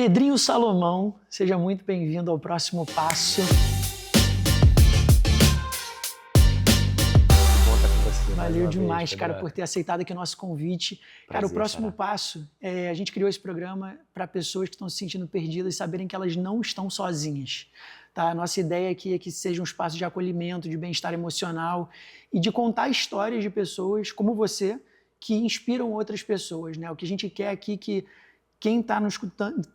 Pedrinho Salomão, seja muito bem-vindo ao Próximo Passo. Bom estar com você. Valeu demais, vez, cara, por ter aceitado aqui o nosso convite. Cara, o Próximo Passo, a gente criou esse programa para pessoas que estão se sentindo perdidas e saberem que elas não estão sozinhas. Tá? A nossa ideia aqui é que seja um espaço de acolhimento, de bem-estar emocional e de contar histórias de pessoas como você que inspiram outras pessoas, né? O que a gente quer aqui é que quem está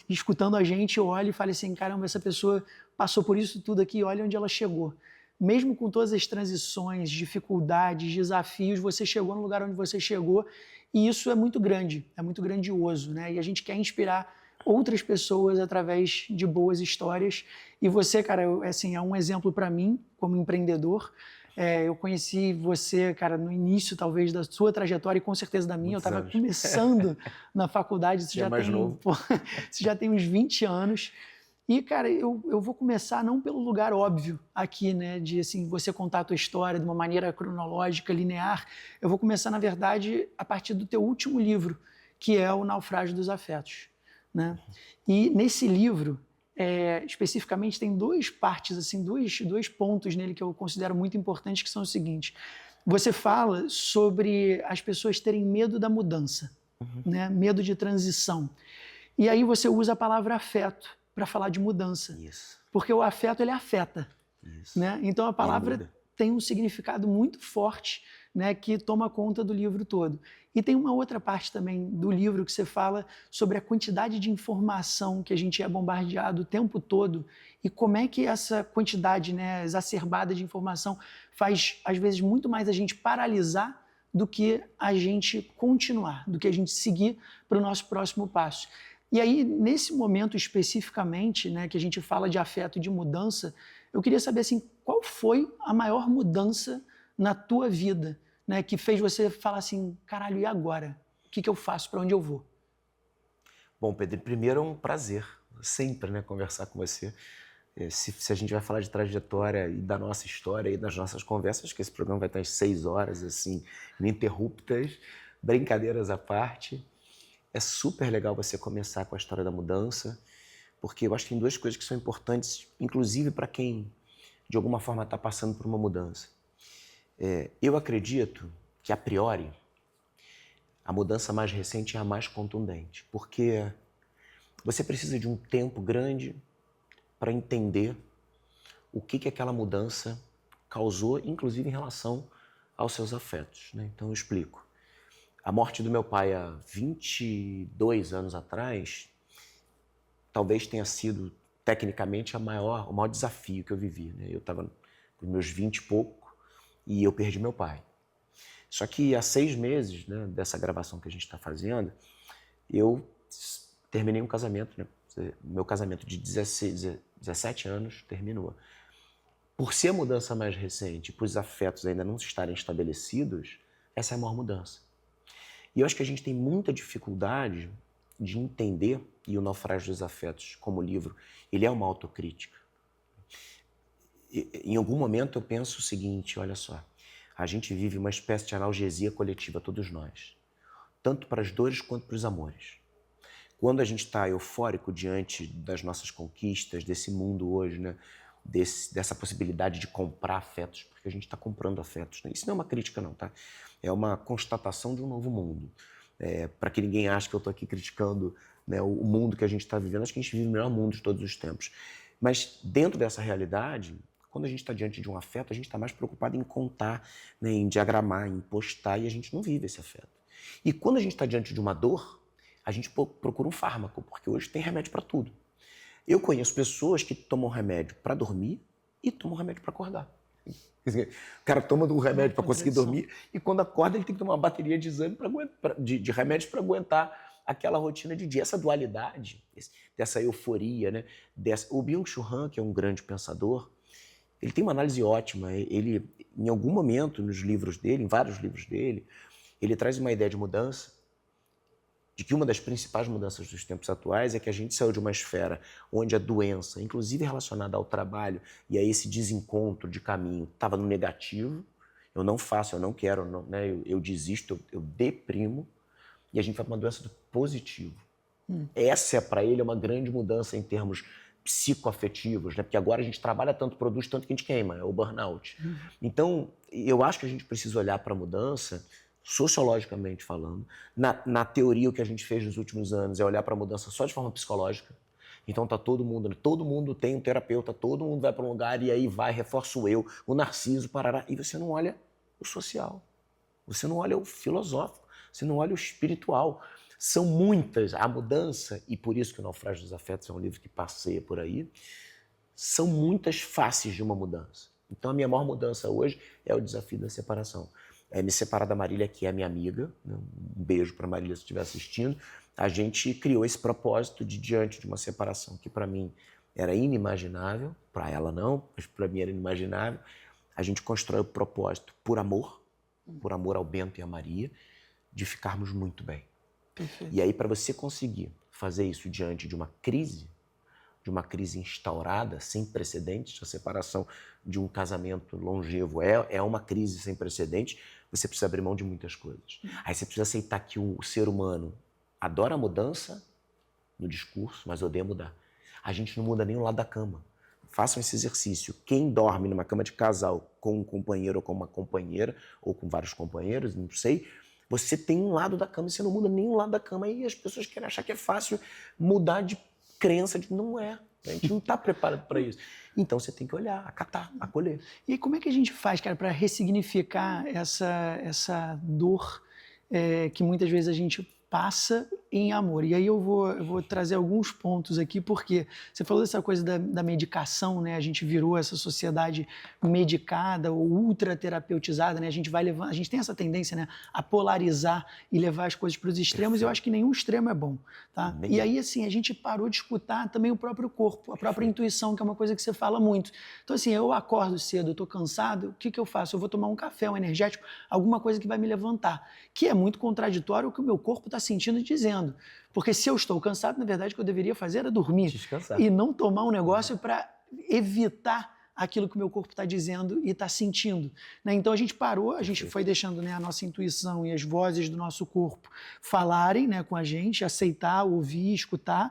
escutando a gente olhe e fale assim, caramba, essa pessoa passou por isso tudo aqui, olha onde ela chegou. Mesmo com todas as transições, dificuldades, desafios, você chegou no lugar onde você chegou e isso é muito grande, é muito grandioso, né? E a gente quer inspirar outras pessoas através de boas histórias. E você, cara, assim, é um exemplo para mim como empreendedor. Eu conheci você, cara, no início, talvez, da sua trajetória e com certeza da minha. Muitos eu estava anos. começando na faculdade, isso Já mais novo. Isso já tem uns 20 anos. E, cara, eu vou começar não pelo lugar óbvio aqui, né, de assim, você contar a tua história de uma maneira cronológica, linear. Eu vou começar, na verdade, a partir do teu último livro, que é O Naufrágio dos Afetos, né? E nesse livro, especificamente, tem duas partes, assim, dois pontos nele que eu considero muito importantes, que são os seguintes. Você fala sobre as pessoas terem medo da mudança, né? Medo de transição. E aí você usa a palavra afeto para falar de mudança. Isso. Porque o afeto, ele afeta. Isso. Né? Então a palavra tem um significado muito forte, né, que toma conta do livro todo. E tem uma outra parte também do livro que você fala sobre a quantidade de informação que a gente é bombardeado o tempo todo e como é que essa quantidade, né, exacerbada de informação faz, às vezes, muito mais a gente paralisar do que a gente continuar, do que a gente seguir para o nosso próximo passo. E aí, nesse momento especificamente, né, que a gente fala de afeto e de mudança, eu queria saber assim, qual foi a maior mudança na tua vida, né, que fez você falar assim, caralho, e agora? O que eu faço? Para onde eu vou? Bom, Pedro, primeiro é um prazer sempre, né, conversar com você. Se a gente vai falar de trajetória e da nossa história e das nossas conversas, que esse programa vai estar às 6 horas, assim, ininterruptas, brincadeiras à parte. É super legal você começar com a história da mudança, porque eu acho que tem duas coisas que são importantes, inclusive para quem, de alguma forma, está passando por uma mudança. Eu acredito que, a priori, a mudança mais recente é a mais contundente, porque você precisa de um tempo grande para entender o que aquela mudança causou, inclusive em relação aos seus afetos, né? Então eu explico. A morte do meu pai há 22 anos atrás talvez tenha sido, tecnicamente, o maior desafio que eu vivi, né? Eu estava com meus 20 e pouco e eu perdi meu pai. Só que há 6 meses, né, dessa gravação que a gente está fazendo, eu terminei um casamento, né? Meu casamento de 17 anos terminou. Por ser a mudança mais recente, por os afetos ainda não estarem estabelecidos, essa é a maior mudança. E eu acho que a gente tem muita dificuldade de entender, e o Naufrágio dos Afetos, como livro, ele é uma autocrítica. Em algum momento eu penso o seguinte, olha só, a gente vive uma espécie de analgesia coletiva, todos nós, tanto para as dores quanto para os amores. Quando a gente está eufórico diante das nossas conquistas, desse mundo hoje, né, dessa possibilidade de comprar afetos, porque a gente está comprando afetos, né? Isso não é uma crítica não, tá? É uma constatação de um novo mundo. Para que ninguém ache que eu estou aqui criticando, né, o mundo que a gente está vivendo, acho que a gente vive o melhor mundo de todos os tempos. Mas dentro dessa realidade, quando a gente está diante de um afeto, a gente está mais preocupado em contar, né, em diagramar, em postar, e a gente não vive esse afeto. E quando a gente está diante de uma dor, a gente procura um fármaco, porque hoje tem remédio para tudo. Eu conheço pessoas que tomam remédio para dormir e tomam remédio para acordar. O cara toma um remédio para conseguir dormir e quando acorda ele tem que tomar uma bateria de exame de remédios para aguentar aquela rotina de dia. Essa dualidade, dessa euforia, né? O Byung-Chul Han, que é um grande pensador, ele tem uma análise ótima. Ele, em algum momento nos livros dele, em vários livros dele, ele traz uma ideia de mudança, de que uma das principais mudanças dos tempos atuais é que a gente saiu de uma esfera onde a doença, inclusive relacionada ao trabalho e a esse desencontro de caminho, estava no negativo. Eu não faço, eu não quero, né? Eu desisto, eu deprimo. E a gente vai para uma doença do positivo. Essa, para ele, é uma grande mudança em termos psicoafetivos, né? Porque agora a gente trabalha tanto, produz tanto que a gente queima, é o burnout. Então, eu acho que a gente precisa olhar para a mudança, sociologicamente falando. Na teoria, o que a gente fez nos últimos anos é olhar para a mudança só de forma psicológica. Então tá todo mundo tem um terapeuta, todo mundo vai para um lugar e aí vai, reforça o eu, o narciso, parará, e você não olha o social, você não olha o filosófico, você não olha o espiritual. São muitas, a mudança, e por isso que o Naufrágio dos Afetos é um livro que passeia por aí, são muitas faces de uma mudança. Então a minha maior mudança hoje é o desafio da separação. É me separar da Marília, que é minha amiga, né? Um beijo para a Marília se estiver assistindo. A gente criou esse propósito de, diante de uma separação que para mim era inimaginável, para ela não, mas para mim era inimaginável, a gente constrói o propósito por amor ao Bento e à Maria, de ficarmos muito bem. Perfeito. E aí, para você conseguir fazer isso diante de uma crise instaurada, sem precedentes, a separação de um casamento longevo é uma crise sem precedentes, você precisa abrir mão de muitas coisas. Aí você precisa aceitar que o ser humano adora a mudança no discurso, mas odeia mudar. A gente não muda nem o lado da cama. Façam esse exercício. Quem dorme numa cama de casal com um companheiro ou com uma companheira, ou com vários companheiros, não sei, você tem um lado da cama e você não muda nem um lado da cama. E as pessoas querem achar que é fácil mudar de crença. Não é. A gente não está preparado para isso. Então você tem que olhar, acatar, acolher. E como é que a gente faz, cara, para ressignificar essa dor que muitas vezes a gente passa em amor? E aí eu vou trazer alguns pontos aqui, porque você falou dessa coisa da medicação, né? A gente virou essa sociedade medicada ou ultraterapeutizada, né? A gente tem essa tendência, né, a polarizar e levar as coisas para os extremos, e eu acho que nenhum extremo é bom, tá? E aí, assim, a gente parou de escutar também o próprio corpo, a própria intuição, que é uma coisa que você fala muito. Então, assim, eu acordo cedo, eu tô cansado, o que eu faço? Eu vou tomar um café, um energético, alguma coisa que vai me levantar, que é muito contraditório ao que o meu corpo está sentindo e dizendo. Porque se eu estou cansado, na verdade, o que eu deveria fazer era dormir. Descansar. E não tomar um negócio para evitar aquilo que o meu corpo está dizendo e está sentindo, né? Então a gente parou, a gente foi deixando, né, a nossa intuição e as vozes do nosso corpo falarem, né, com a gente, aceitar, ouvir, escutar,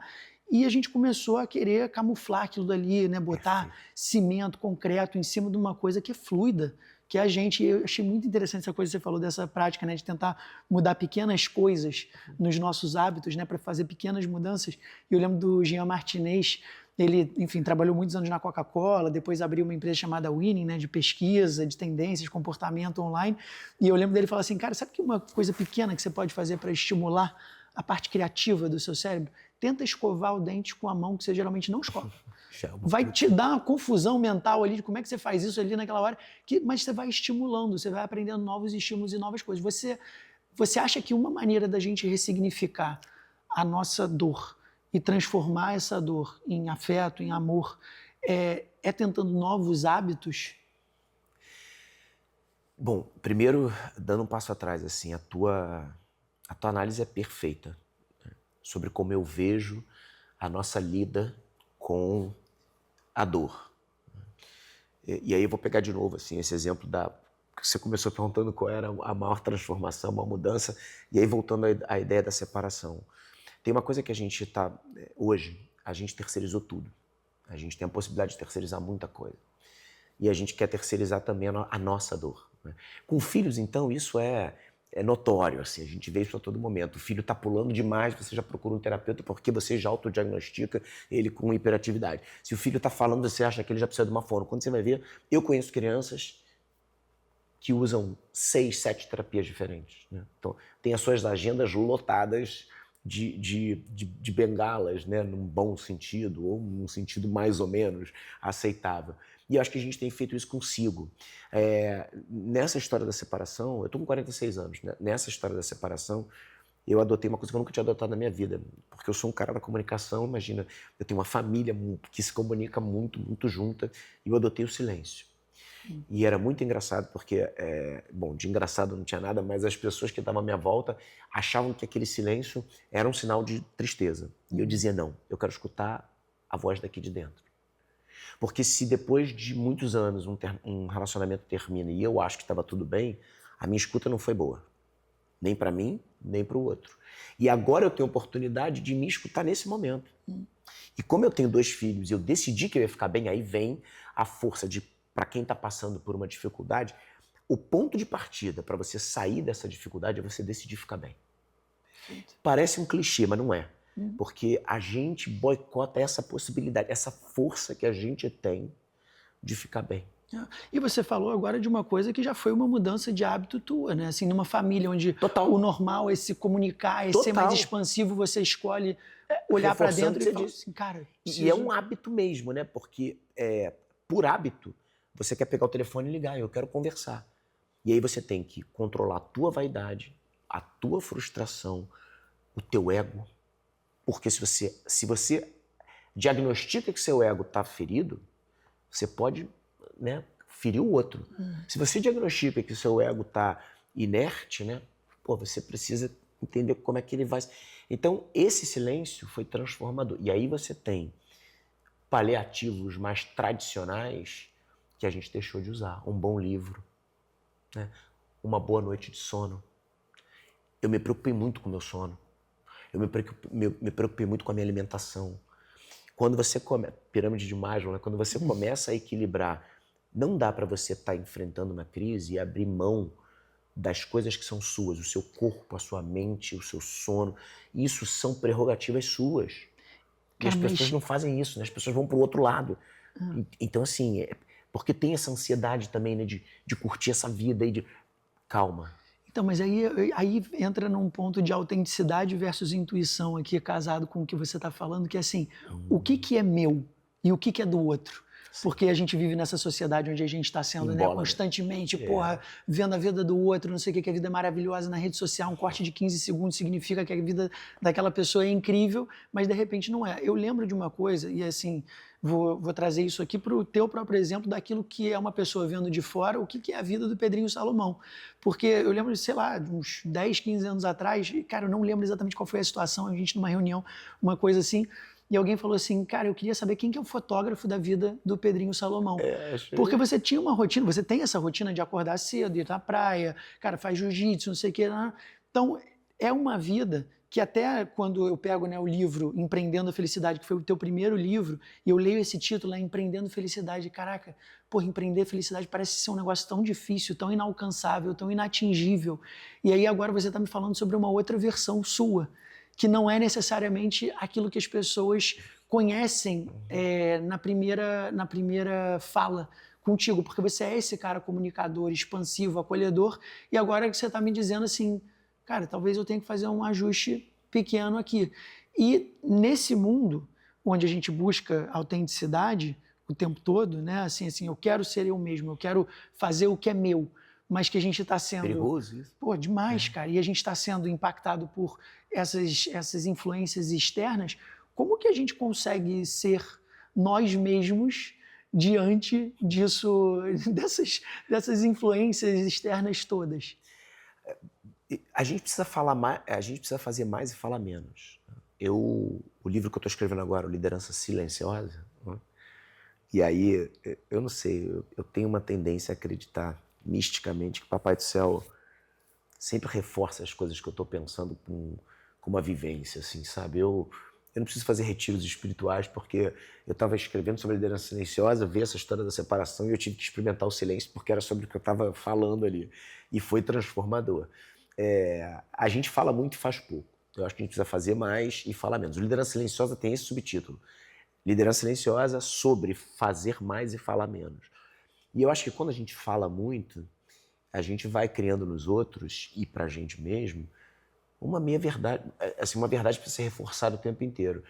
e a gente começou a querer camuflar aquilo dali, né, botar cimento, concreto em cima de uma coisa que é fluida, que a gente, eu achei muito interessante essa coisa que você falou dessa prática, né, de tentar mudar pequenas coisas nos nossos hábitos, né, para fazer pequenas mudanças. E eu lembro do Jean Martinez, ele, enfim, trabalhou muitos anos na Coca-Cola, depois abriu uma empresa chamada Winning, né, de pesquisa, de tendências, comportamento online, e eu lembro dele falar assim, cara, sabe que uma coisa pequena que você pode fazer para estimular a parte criativa do seu cérebro? Tenta escovar o dente com a mão que você geralmente não escova. Vai te dar uma confusão mental ali de como é que você faz isso ali naquela hora, mas você vai estimulando, você vai aprendendo novos estímulos e novas coisas. Você acha que uma maneira da gente ressignificar a nossa dor e transformar essa dor em afeto, em amor, é tentando novos hábitos? Bom, primeiro, dando um passo atrás, assim, a tua análise é perfeita, né, sobre como eu vejo a nossa lida com a dor. E aí eu vou pegar de novo assim, esse exemplo que você começou perguntando qual era a maior transformação, uma mudança, e aí voltando à ideia da separação. Tem uma coisa que a gente está, hoje, a gente terceirizou tudo. A gente tem a possibilidade de terceirizar muita coisa. E a gente quer terceirizar também a nossa dor, né? Com filhos, então, isso é notório, assim, a gente vê isso a todo momento. O filho está pulando demais, você já procura um terapeuta porque você já autodiagnostica ele com hiperatividade. Se o filho está falando, você acha que ele já precisa de uma fono. Quando você vai ver, eu conheço crianças que usam 6, 7 terapias diferentes, né? Então, tem as suas agendas lotadas de bengalas, né, num bom sentido, ou num sentido mais ou menos aceitável. E eu acho que a gente tem feito isso consigo. Nessa história da separação, eu estou com 46 anos, né? Nessa história da separação, eu adotei uma coisa que eu nunca tinha adotado na minha vida, porque eu sou um cara da comunicação, imagina, eu tenho uma família que se comunica muito, muito junta, e eu adotei o silêncio. E era muito engraçado, porque, bom, de engraçado não tinha nada, mas as pessoas que estavam à minha volta achavam que aquele silêncio era um sinal de tristeza. E eu dizia, não, eu quero escutar a voz daqui de dentro. Porque se depois de muitos anos um relacionamento termina e eu acho que estava tudo bem, a minha escuta não foi boa. Nem para mim nem para o outro. E agora eu tenho a oportunidade de me escutar nesse momento. E como eu tenho 2 filhos e eu decidi que eu ia ficar bem, aí vem a força de, para quem está passando por uma dificuldade, o ponto de partida para você sair dessa dificuldade é você decidir ficar bem. Perfeito. Parece um clichê, mas não é. Porque a gente boicota essa possibilidade, essa força que a gente tem de ficar bem. E você falou agora de uma coisa que já foi uma mudança de hábito tua, né? Assim, numa família onde Total. o normal é se comunicar, é ser mais expansivo, você escolhe olhar para dentro e falar assim, cara... E é um hábito mesmo, né? Porque por hábito, você quer pegar o telefone e ligar, eu quero conversar. E aí você tem que controlar a tua vaidade, a tua frustração, o teu ego. Porque se você diagnostica que seu ego está ferido, você pode, né, ferir o outro. Se você diagnostica que o seu ego está inerte, né, você precisa entender como é que ele vai... Então, esse silêncio foi transformador. E aí você tem paliativos mais tradicionais que a gente deixou de usar. Um bom livro, né, uma boa noite de sono. Eu me preocupei muito com o meu sono. Eu me preocupei muito com a minha alimentação. Quando você pirâmide de Maslow, né? Quando você começa a equilibrar, não dá para você estar enfrentando uma crise e abrir mão das coisas que são suas, o seu corpo, a sua mente, o seu sono. Isso são prerrogativas suas. E as pessoas não fazem isso, né? As pessoas vão para o outro lado. Então, assim, porque tem essa ansiedade também, né? De curtir essa vida e de... Calma. Então, mas aí entra num ponto de autenticidade versus intuição aqui, casado com o que você está falando, que é assim, o que é meu e o que é do outro? Porque a gente vive nessa sociedade onde a gente está sendo, né, constantemente, vendo a vida do outro, não sei o que a vida é maravilhosa na rede social, um corte de 15 segundos significa que a vida daquela pessoa é incrível, mas de repente não é. Eu lembro de uma coisa, e assim, vou trazer isso aqui para o teu próprio exemplo daquilo que é uma pessoa vendo de fora, o que é a vida do Pedrinho Salomão. Porque eu lembro, sei lá, de uns 10, 15 anos atrás, cara, eu não lembro exatamente qual foi a situação, a gente numa reunião, uma coisa assim, e alguém falou assim, cara, eu queria saber quem que é o fotógrafo da vida do Pedrinho Salomão. Porque você tinha uma rotina, você tem essa rotina de acordar cedo, ir na praia, cara, faz jiu-jitsu, não sei o que. Então, é uma vida que até quando eu pego, né, o livro Empreendendo a Felicidade, que foi o teu primeiro livro, e eu leio esse título, Empreendendo Felicidade, caraca, empreender felicidade parece ser um negócio tão difícil, tão inalcançável, tão inatingível. E aí agora você está me falando sobre uma outra versão sua, que não é necessariamente aquilo que as pessoas conhecem na primeira fala contigo, porque você é esse cara comunicador, expansivo, acolhedor, e agora que você está me dizendo assim, cara, talvez eu tenha que fazer um ajuste pequeno aqui. E nesse mundo onde a gente busca autenticidade o tempo todo, né? Assim, eu quero ser eu mesmo, eu quero fazer o que é meu, mas que a gente está sendo... Perigoso isso. Demais, cara. E a gente está sendo impactado por essas influências externas. Como que a gente consegue ser nós mesmos diante disso, dessas influências externas todas? A gente precisa falar mais, a gente precisa fazer mais e falar menos. O livro que eu estou escrevendo agora, o Liderança Silenciosa, né? E aí, eu não sei, eu tenho uma tendência a acreditar misticamente que o Papai do Céu sempre reforça as coisas que eu estou pensando com uma vivência, assim, sabe? Eu não preciso fazer retiros espirituais porque eu estava escrevendo sobre a liderança silenciosa, vi essa história da separação e eu tive que experimentar o silêncio porque era sobre o que eu estava falando ali. E foi transformador. A gente fala muito e faz pouco. Eu acho que a gente precisa fazer mais e falar menos. O Liderança Silenciosa tem esse subtítulo. Liderança Silenciosa sobre fazer mais e falar menos. E eu acho que quando a gente fala muito, a gente vai criando nos outros e pra gente mesmo uma meia-verdade, assim, uma verdade que precisa ser reforçada o tempo inteiro.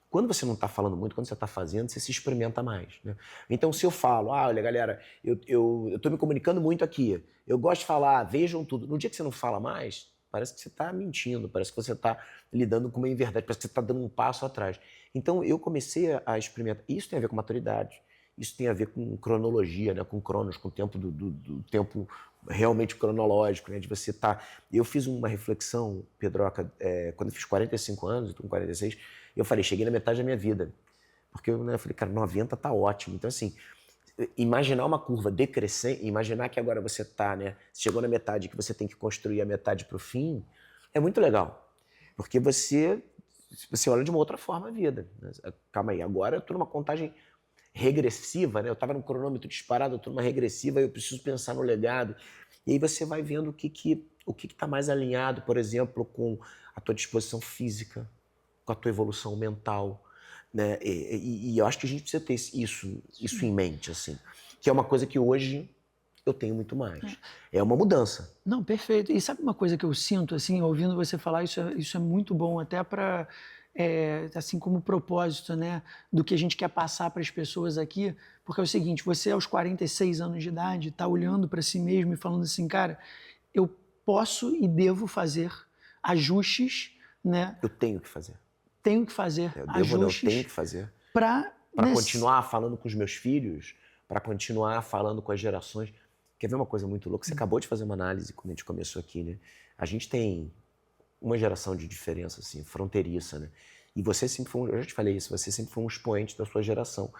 Quando você não está falando muito, quando você está fazendo, você se experimenta mais, né? Então, se eu falo, olha, galera, eu estou me comunicando muito aqui, eu gosto de falar, vejam tudo. No dia que você não fala mais, parece que você está mentindo, parece que você está lidando com uma inverdade, parece que você está dando um passo atrás. Então, eu comecei a experimentar. Isso tem a ver com maturidade, isso tem a ver com cronologia, né? Com cronos, com o tempo do tempo realmente cronológico, né? De você estar... Eu fiz uma reflexão, Pedroca, quando eu fiz 45 anos, eu estou com 46, eu falei, cheguei na metade da minha vida. Porque eu falei, cara, 90 tá ótimo. Então, assim, imaginar uma curva decrescente, imaginar que agora você tá, né? Chegou na metade que você tem que construir a metade para o fim, É muito legal, porque você olha de uma outra forma a vida. Calma aí, agora eu estou numa contagem regressiva, né? Eu estava num cronômetro disparado, eu estou numa regressiva, eu preciso pensar no legado. E aí você vai vendo o que está mais alinhado, por exemplo, com a tua disposição física, com a tua evolução mental, né? E eu acho que a gente precisa ter isso em mente, assim, que é uma coisa que hoje eu tenho muito mais. É uma mudança. Não, perfeito. E sabe uma coisa que eu sinto, assim, ouvindo você falar, isso é muito bom, até para, assim, como propósito, né, do que a gente quer passar para as pessoas aqui, porque é o seguinte, você aos 46 anos de idade está olhando para si mesmo e falando assim, cara, eu posso e devo fazer ajustes, né? Eu tenho que fazer. Tenho que fazer Eu ajustes. Tenho que fazer. Para continuar falando com os meus filhos, para continuar falando com as gerações. Quer ver uma coisa muito louca? Você acabou de fazer uma análise quando a gente começou aqui, né? A gente tem uma geração de diferença, assim, fronteiriça, né? E você sempre foi, eu já te falei isso, você sempre foi um expoente da sua geração.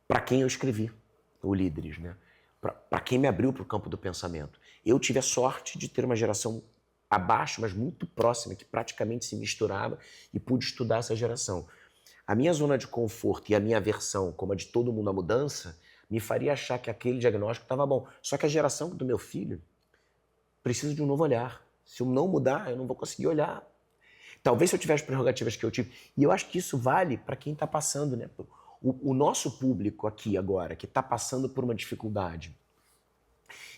Para quem eu escrevi, o Líderes, né? Para quem me abriu para o campo do pensamento. Eu tive a sorte de ter uma geração abaixo, mas muito próxima, que praticamente se misturava e pude estudar essa geração. A minha zona de conforto e a minha aversão, como a de todo mundo à mudança, me faria achar que aquele diagnóstico estava bom. Só que a geração do meu filho precisa de um novo olhar. Se eu não mudar, eu não vou conseguir olhar. Talvez se eu tiver as prerrogativas que eu tive. E eu acho que isso vale para quem está passando, né? O nosso público aqui agora, que está passando por uma dificuldade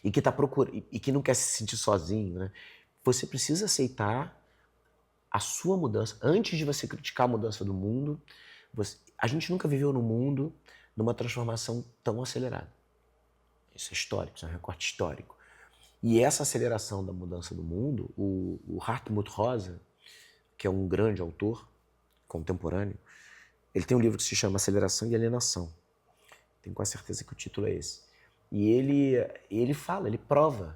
e que tá procurando e que não quer se sentir sozinho, né? Você precisa aceitar a sua mudança. Antes de você criticar a mudança do mundo, a gente nunca viveu no mundo numa transformação tão acelerada. Isso é histórico, isso é um recorte histórico. E essa aceleração da mudança do mundo, o Hartmut Rosa, que é um grande autor contemporâneo, ele tem um livro que se chama Aceleração e Alienação. Tenho quase certeza que o título é esse. E ele fala, ele prova,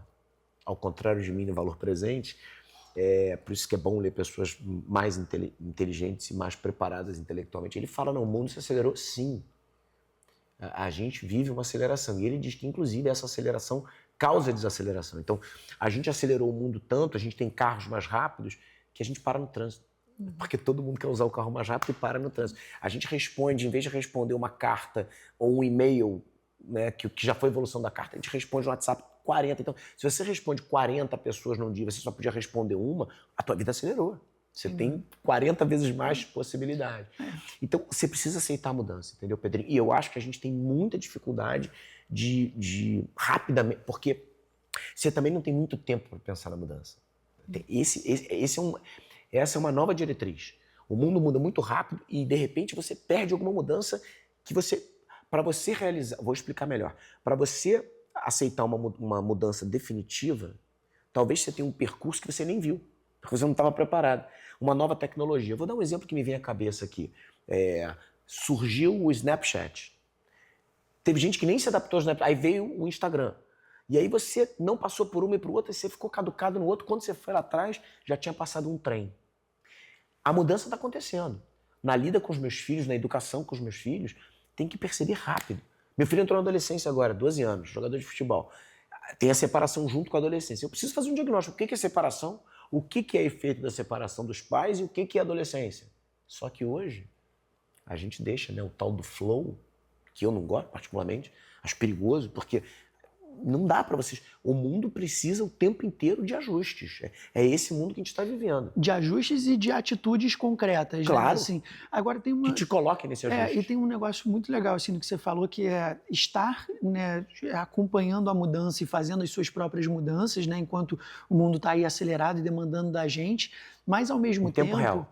ao contrário de mim no Valor Presente, por isso que é bom ler pessoas mais inteligentes e mais preparadas intelectualmente. Ele fala, não, o mundo se acelerou, sim. A gente vive uma aceleração. E ele diz que, inclusive, essa aceleração causa desaceleração. Então, a gente acelerou o mundo tanto, a gente tem carros mais rápidos, que a gente para no trânsito. Porque todo mundo quer usar o carro mais rápido e para no trânsito. A gente responde, em vez de responder uma carta ou um e-mail, né, que já foi a evolução da carta, a gente responde no WhatsApp 40. Então, se você responde 40 pessoas num dia, você só podia responder uma, a tua vida acelerou. Você tem 40 vezes mais possibilidade. Então, você precisa aceitar a mudança, entendeu, Pedrinho? E eu acho que a gente tem muita dificuldade de rapidamente... Porque você também não tem muito tempo para pensar na mudança. Essa é uma nova diretriz. O mundo muda muito rápido e, de repente, você perde alguma mudança que você... Para você realizar... Vou explicar melhor. Para você aceitar uma mudança definitiva, talvez você tenha um percurso que você nem viu, porque você não estava preparado. Uma nova tecnologia. Eu vou dar um exemplo que me vem à cabeça aqui. Surgiu o Snapchat. Teve gente que nem se adaptou ao Snapchat. Aí veio o Instagram. E aí você não passou por uma e por outra, você ficou caducado no outro. Quando você foi lá atrás, já tinha passado um trem. A mudança está acontecendo. Na lida com os meus filhos, na educação com os meus filhos, tem que perceber rápido. Meu filho entrou na adolescência agora, 12 anos, jogador de futebol. Tem a separação junto com a adolescência. Eu preciso fazer um diagnóstico. O que é separação? O que é efeito da separação dos pais e o que é adolescência? Só que hoje, a gente deixa, né, o tal do flow, que eu não gosto particularmente, acho perigoso, porque não dá para vocês... O mundo precisa o tempo inteiro de ajustes. É esse mundo que a gente está vivendo. De ajustes e de atitudes concretas. Claro. Né? Assim, agora tem uma... Que te coloque nesse ajuste. E tem um negócio muito legal assim, do que você falou, que é estar, né, acompanhando a mudança e fazendo as suas próprias mudanças, né, enquanto o mundo está aí acelerado e demandando da gente, mas ao mesmo tempo real.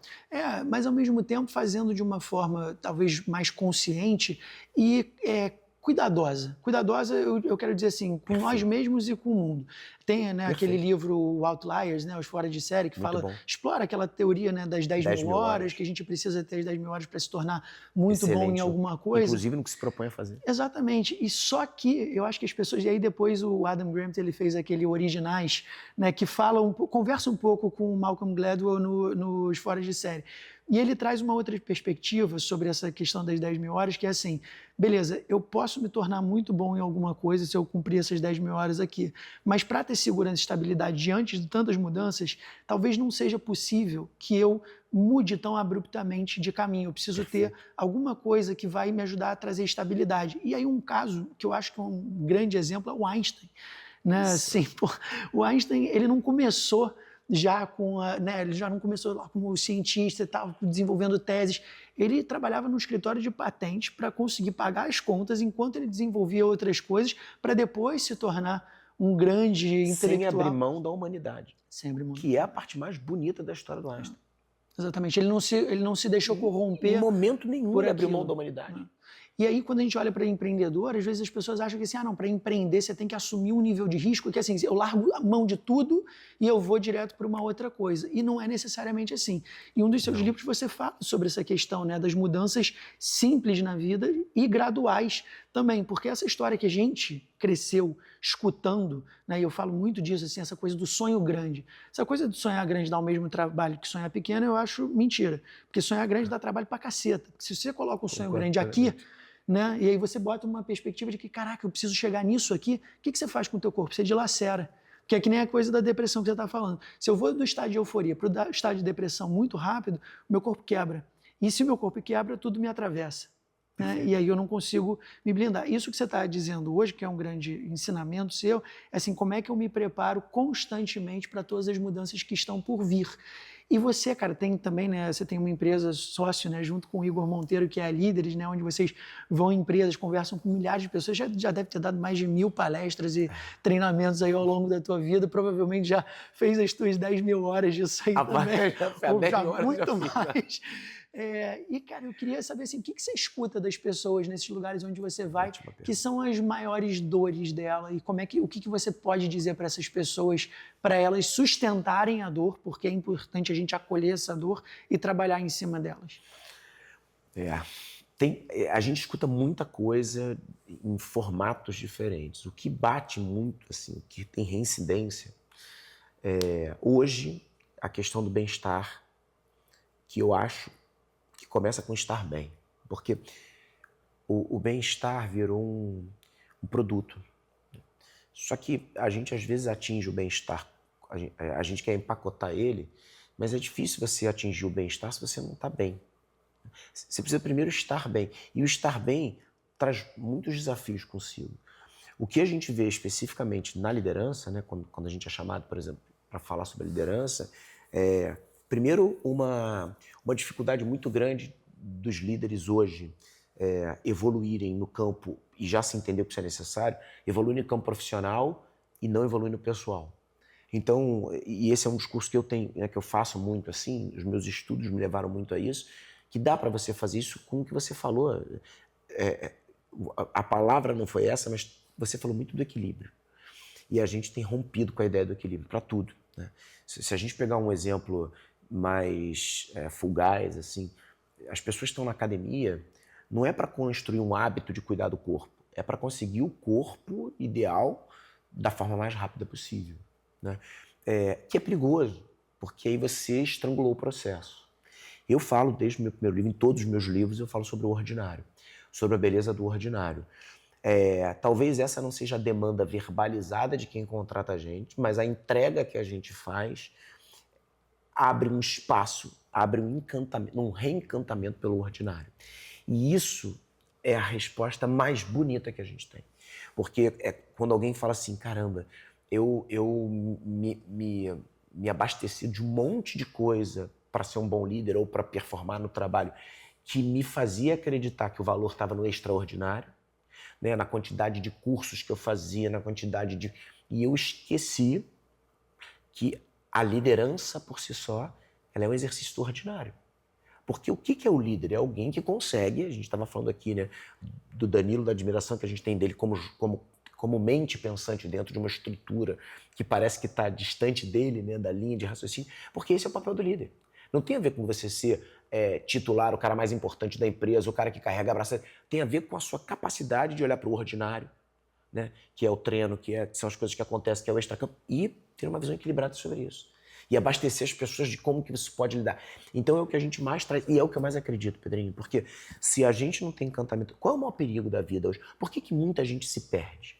Mas ao mesmo tempo fazendo de uma forma talvez mais consciente e cuidadosa. Cuidadosa, eu quero dizer assim, com nós mesmos e com o mundo. Tem, né, aquele livro Outliers, né, Os Fora de Série, que explora aquela teoria, né, das 10 mil horas, que a gente precisa ter as 10 mil horas para se tornar muito bom em alguma coisa. Inclusive no que se propõe a fazer. Exatamente. E só que eu acho que as pessoas... E aí depois o Adam Grant ele fez aquele Originais, né, que conversa um pouco com o Malcolm Gladwell nos Fora de Série. E ele traz uma outra perspectiva sobre essa questão das 10 mil horas, que é assim, beleza, eu posso me tornar muito bom em alguma coisa se eu cumprir essas 10 mil horas aqui, mas para ter segurança e estabilidade diante de tantas mudanças, talvez não seja possível que eu mude tão abruptamente de caminho. Eu preciso ter alguma coisa que vai me ajudar a trazer estabilidade. E aí um caso que eu acho que é um grande exemplo é o Einstein. Né? Assim, o Einstein, ele não começou já ele já não começou lá como cientista e tal, desenvolvendo teses. Ele trabalhava no escritório de patentes para conseguir pagar as contas enquanto ele desenvolvia outras coisas para depois se tornar um grande intelectual. Sem abrir mão da humanidade. Sem abrir mão. Que é a parte mais bonita da história do Einstein. Exatamente. Ele não se deixou corromper. Em momento nenhum por ele abriu aquilo. mão da humanidade. E aí, quando a gente olha para empreendedor, às vezes as pessoas acham que assim, não, para empreender você tem que assumir um nível de risco que assim, eu largo a mão de tudo e eu vou direto para uma outra coisa. E não é necessariamente assim. E um dos seus livros você fala sobre essa questão, né, das mudanças simples na vida e graduais também, porque essa história que a gente cresceu escutando, né, e eu falo muito disso, assim, essa coisa do sonho grande. Essa coisa de sonhar grande dar o mesmo trabalho que sonhar pequeno, eu acho mentira. Porque sonhar grande dá trabalho pra caceta. Porque se você coloca um sonho grande aqui, né, e aí você bota uma perspectiva de que, caraca, eu preciso chegar nisso aqui, o que você faz com o teu corpo? Você dilacera. Porque é que nem a coisa da depressão que você está falando. Se eu vou do estado de euforia para o estado de depressão muito rápido, meu corpo quebra. E se o meu corpo quebra, tudo me atravessa. Né? E aí eu não consigo me blindar. Isso que você está dizendo hoje, que é um grande ensinamento seu, é assim, como é que eu me preparo constantemente para todas as mudanças que estão por vir. E você, cara, tem também, né, você tem uma empresa sócio, né, junto com o Igor Monteiro, que é a Líderes, né, onde vocês vão em empresas, conversam com milhares de pessoas, já deve ter dado mais de 1000 palestras e treinamentos aí ao longo da tua vida, provavelmente já fez as tuas 10 mil horas disso aí também, ou já muito mais. E, cara, eu queria saber assim, o que você escuta das pessoas nesses lugares onde você vai, que são as maiores dores dela, e o que você pode dizer para essas pessoas, para elas sustentarem a dor, porque é importante a gente acolher essa dor e trabalhar em cima delas. A gente escuta muita coisa em formatos diferentes. O que bate muito, assim, que tem reincidência, hoje, a questão do bem-estar, que eu acho que começa com estar bem. Porque o bem-estar virou um produto. Só que a gente, às vezes, atinge o bem-estar, a gente quer empacotar ele, mas é difícil você atingir o bem-estar se você não está bem. Você precisa primeiro estar bem. E o estar bem traz muitos desafios consigo. O que a gente vê especificamente na liderança, né, quando a gente é chamado, por exemplo, para falar sobre a liderança, primeiro, uma dificuldade muito grande dos líderes hoje evoluírem no campo, e já se entendeu que isso é necessário, evoluir no campo profissional e não evoluir no pessoal. Então, e esse é um discurso que eu tenho, né, que eu faço muito assim, os meus estudos me levaram muito a isso, que dá para você fazer isso com o que você falou. A palavra não foi essa, mas você falou muito do equilíbrio. E a gente tem rompido com a ideia do equilíbrio para tudo. Né? Se a gente pegar um exemplo mais fugaz, assim, as pessoas estão na academia, não é para construir um hábito de cuidar do corpo, é para conseguir o corpo ideal da forma mais rápida possível. Né? Que é perigoso, porque aí você estrangulou o processo. Eu falo desde o meu primeiro livro, em todos os meus livros, eu falo sobre o ordinário, sobre a beleza do ordinário. Talvez essa não seja a demanda verbalizada de quem contrata a gente, mas a entrega que a gente faz abre um espaço, abre um encantamento, um reencantamento pelo ordinário. E isso é a resposta mais bonita que a gente tem. Porque quando alguém fala assim, caramba, eu me abasteci de um monte de coisa para ser um bom líder ou para performar no trabalho, que me fazia acreditar que o valor estava no extraordinário, né, na quantidade de cursos que eu fazia, na quantidade de... E eu esqueci que a liderança por si só, ela é um exercício ordinário. Porque o que é o líder? É alguém que consegue, a gente estava falando aqui, né, do Danilo, da admiração que a gente tem dele como mente pensante dentro de uma estrutura que parece que está distante dele, né, da linha de raciocínio, porque esse é o papel do líder. Não tem a ver com você ser titular, o cara mais importante da empresa, o cara que carrega a braçada. Tem a ver com a sua capacidade de olhar para o ordinário, né? Que é o treino, que são as coisas que acontecem, que é o extracampo, e ter uma visão equilibrada sobre isso. E abastecer as pessoas de como que você pode lidar. Então é o que a gente mais traz, e é o que eu mais acredito, Pedrinho, porque se a gente não tem encantamento... Qual é o maior perigo da vida hoje? Por que muita gente se perde?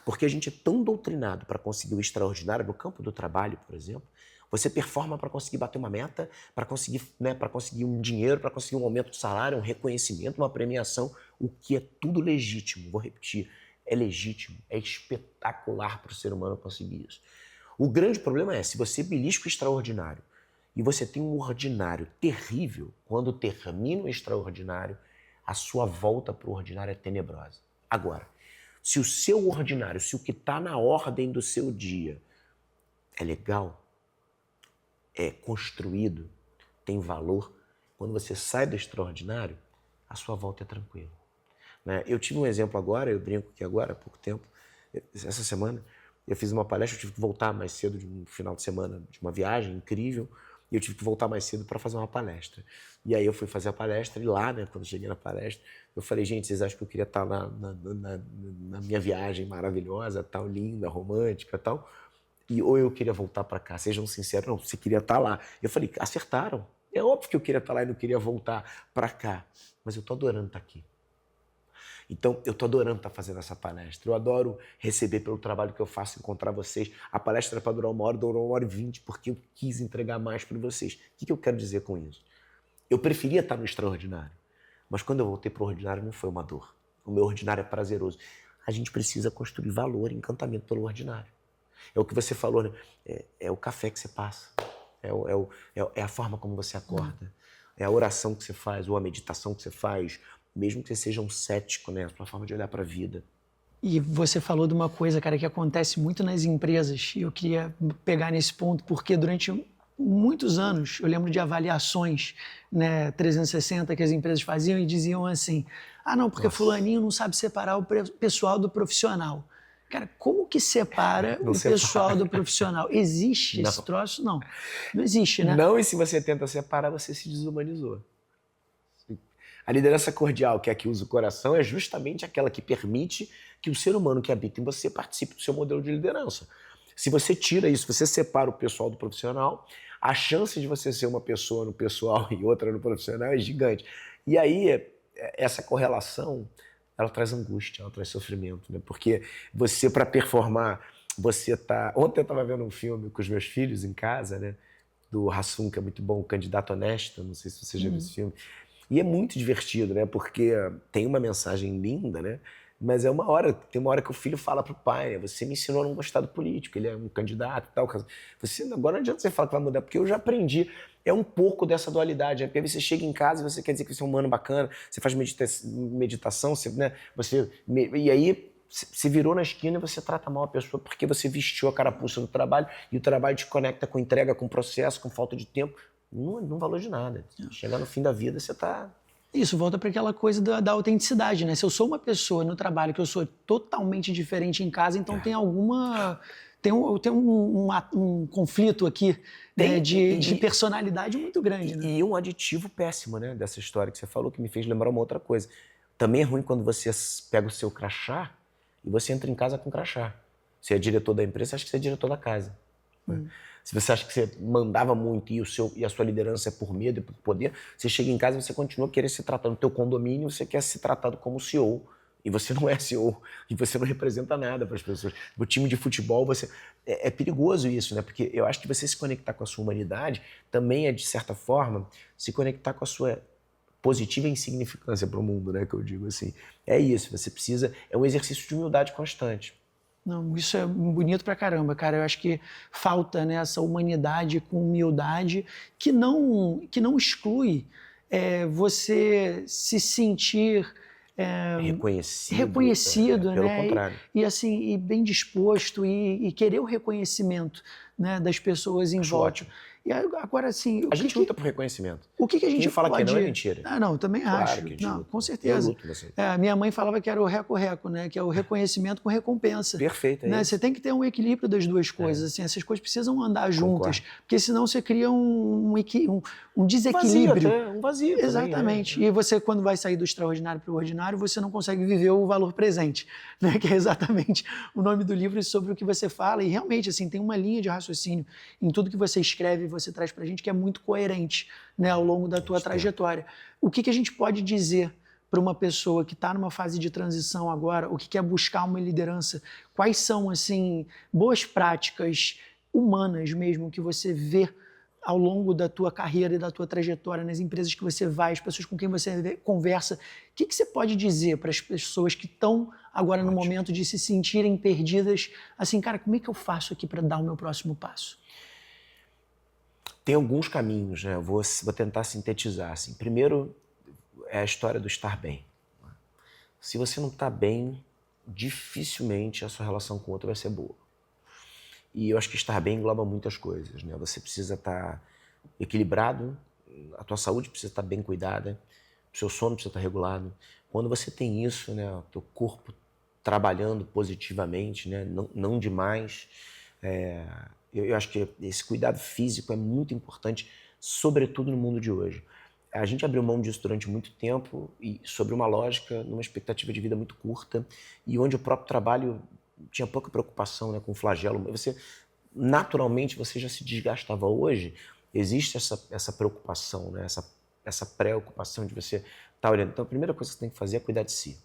Porque a gente é tão doutrinado para conseguir o extraordinário no campo do trabalho, por exemplo. Você performa para conseguir bater uma meta, para conseguir, né, para conseguir um dinheiro, para conseguir um aumento de salário, um reconhecimento, uma premiação, o que é tudo legítimo. Vou repetir, é legítimo, é espetacular para o ser humano conseguir isso. O grande problema é, se você belisca o extraordinário e você tem um ordinário terrível, quando termina o extraordinário, a sua volta para o ordinário é tenebrosa. Agora, se o seu ordinário, se o que está na ordem do seu dia é legal, é construído, tem valor, quando você sai do extraordinário, a sua volta é tranquila. Né? Eu tive um exemplo agora, eu brinco que agora, há pouco tempo, essa semana, eu fiz uma palestra, eu tive que voltar mais cedo de um final de semana, de uma viagem incrível, e eu tive que voltar mais cedo para fazer uma palestra. E aí eu fui fazer a palestra, e lá, né, quando eu cheguei na palestra, eu falei, gente, vocês acham que eu queria estar na minha viagem maravilhosa, tal, linda, romântica, tal, ou eu queria voltar para cá? Sejam sinceros, não, você queria estar lá. Eu falei, acertaram. É óbvio que eu queria estar lá e não queria voltar para cá, mas eu estou adorando estar aqui. Então, eu estou adorando estar fazendo essa palestra. Eu adoro receber pelo trabalho que eu faço, encontrar vocês. A palestra era para durar 1 hora, durou 1h20, porque eu quis entregar mais para vocês. O que eu quero dizer com isso? Eu preferia estar no extraordinário, mas quando eu voltei para o ordinário não foi uma dor. O meu ordinário é prazeroso. A gente precisa construir valor e encantamento pelo ordinário. É o que você falou, né? É o café que você passa, é a forma como você acorda, é a oração que você faz, ou a meditação que você faz, mesmo que você seja um cético, né? A sua forma de olhar para a vida. E você falou de uma coisa, cara, que acontece muito nas empresas, e eu queria pegar nesse ponto, porque durante muitos anos eu lembro de avaliações, né, 360 que as empresas faziam e diziam assim, ah não, porque fulaninho não sabe separar o pessoal do profissional. Cara, como que separa o pessoal do profissional? Existe esse troço? Não, não existe, né? Não, e se você tenta separar, você se desumanizou. A liderança cordial, que é a que usa o coração, é justamente aquela que permite que o ser humano que habita em você participe do seu modelo de liderança. Se você tira isso, você separa o pessoal do profissional, a chance de você ser uma pessoa no pessoal e outra no profissional é gigante. E aí, essa correlação, ela traz angústia, ela traz sofrimento, né? Porque você, para performar, você tá... Ontem eu estava vendo um filme com os meus filhos em casa, né? Do Hassum, que é muito bom, O Candidato Honesto, não sei se você já viu esse filme. E é muito divertido, né? Porque tem uma mensagem linda, né? Mas tem uma hora que o filho fala pro pai, né? Você me ensinou a não gostar do político, ele é um candidato e tal. Agora não adianta você falar que vai mudar, porque eu já aprendi. É um pouco dessa dualidade, né? Porque aí você chega em casa e você quer dizer que você é um humano bacana, você faz meditação, né? E aí você virou na esquina e você trata mal a pessoa porque você vestiu a carapuça do trabalho e o trabalho te conecta com entrega, com processo, com falta de tempo. Não valor de nada. Chegar no fim da vida, você tá... Isso, volta para aquela coisa da autenticidade, né? Se eu sou uma pessoa no trabalho que eu sou totalmente diferente em casa, então tem alguma... Tem um conflito aqui, né, de personalidade muito grande. Né? E um aditivo péssimo, né, dessa história que você falou, que me fez lembrar uma outra coisa. Também é ruim quando você pega o seu crachá e você entra em casa com crachá. Você é diretor da empresa, você acha que você é diretor da casa. Né? Se você acha que você mandava muito e a sua liderança é por medo e por poder, você chega em casa e você continua querendo se tratar no teu condomínio, você quer ser tratado como CEO. E você não é CEO, e você não representa nada para as pessoas. No time de futebol, é perigoso isso, né? Porque eu acho que você se conectar com a sua humanidade também é, de certa forma, se conectar com a sua positiva insignificância para o mundo, né? Que eu digo assim. É isso, você precisa... É um exercício de humildade constante. Não, isso é bonito pra caramba, cara. Eu acho que falta, né, essa humanidade com humildade que não exclui você se sentir... reconhecido, pelo né? contrário. E assim, e bem disposto e querer o reconhecimento, né, das pessoas em volta. E agora, assim... A gente luta por reconhecimento. O que a gente Quem fala pode... que não é mentira. Não, eu também Claro acho. que a gente Não, luta. com certeza. Eu luto você. Minha mãe falava que era o reco-reco, né? Que é o reconhecimento com recompensa. Perfeito, né? isso. Você tem que ter um equilíbrio das duas coisas. Assim, essas coisas precisam andar juntas. Concordo. Porque senão você cria um desequilíbrio. Um vazio Exatamente. também, E você, quando vai sair do extraordinário para o ordinário, você não consegue viver o valor presente, né? Que é exatamente o nome do livro sobre o que você fala. E realmente, assim, tem uma linha de raciocínio em tudo que você escreve e você traz para a gente que é muito coerente, né? Ao longo da tua trajetória. O que a gente pode dizer para uma pessoa que está numa fase de transição agora, o que quer buscar uma liderança? Quais são, assim, boas práticas humanas mesmo que você vê ao longo da tua carreira e da tua trajetória, nas empresas que você vai, as pessoas com quem você conversa? O que você pode dizer para as pessoas que estão agora no momento de se sentirem perdidas? Assim, cara, como é que eu faço aqui para dar o meu próximo passo? Tem alguns caminhos, né? Vou tentar sintetizar. Assim. Primeiro, é a história do estar bem. Se você não está bem, dificilmente a sua relação com o outro vai ser boa. E eu acho que estar bem engloba muitas coisas, né? Você precisa estar equilibrado, a tua saúde precisa estar bem cuidada, o seu sono precisa estar regulado. Quando você tem isso, né, o teu corpo trabalhando positivamente, né, não demais, eu acho que esse cuidado físico é muito importante, sobretudo no mundo de hoje. A gente abriu mão disso durante muito tempo e sobre uma lógica, numa expectativa de vida muito curta e onde o próprio trabalho tinha pouca preocupação, né, com o flagelo. Naturalmente, você já se desgastava. Hoje, existe essa preocupação, né, essa preocupação de você estar olhando. Então, a primeira coisa que você tem que fazer é cuidar de si.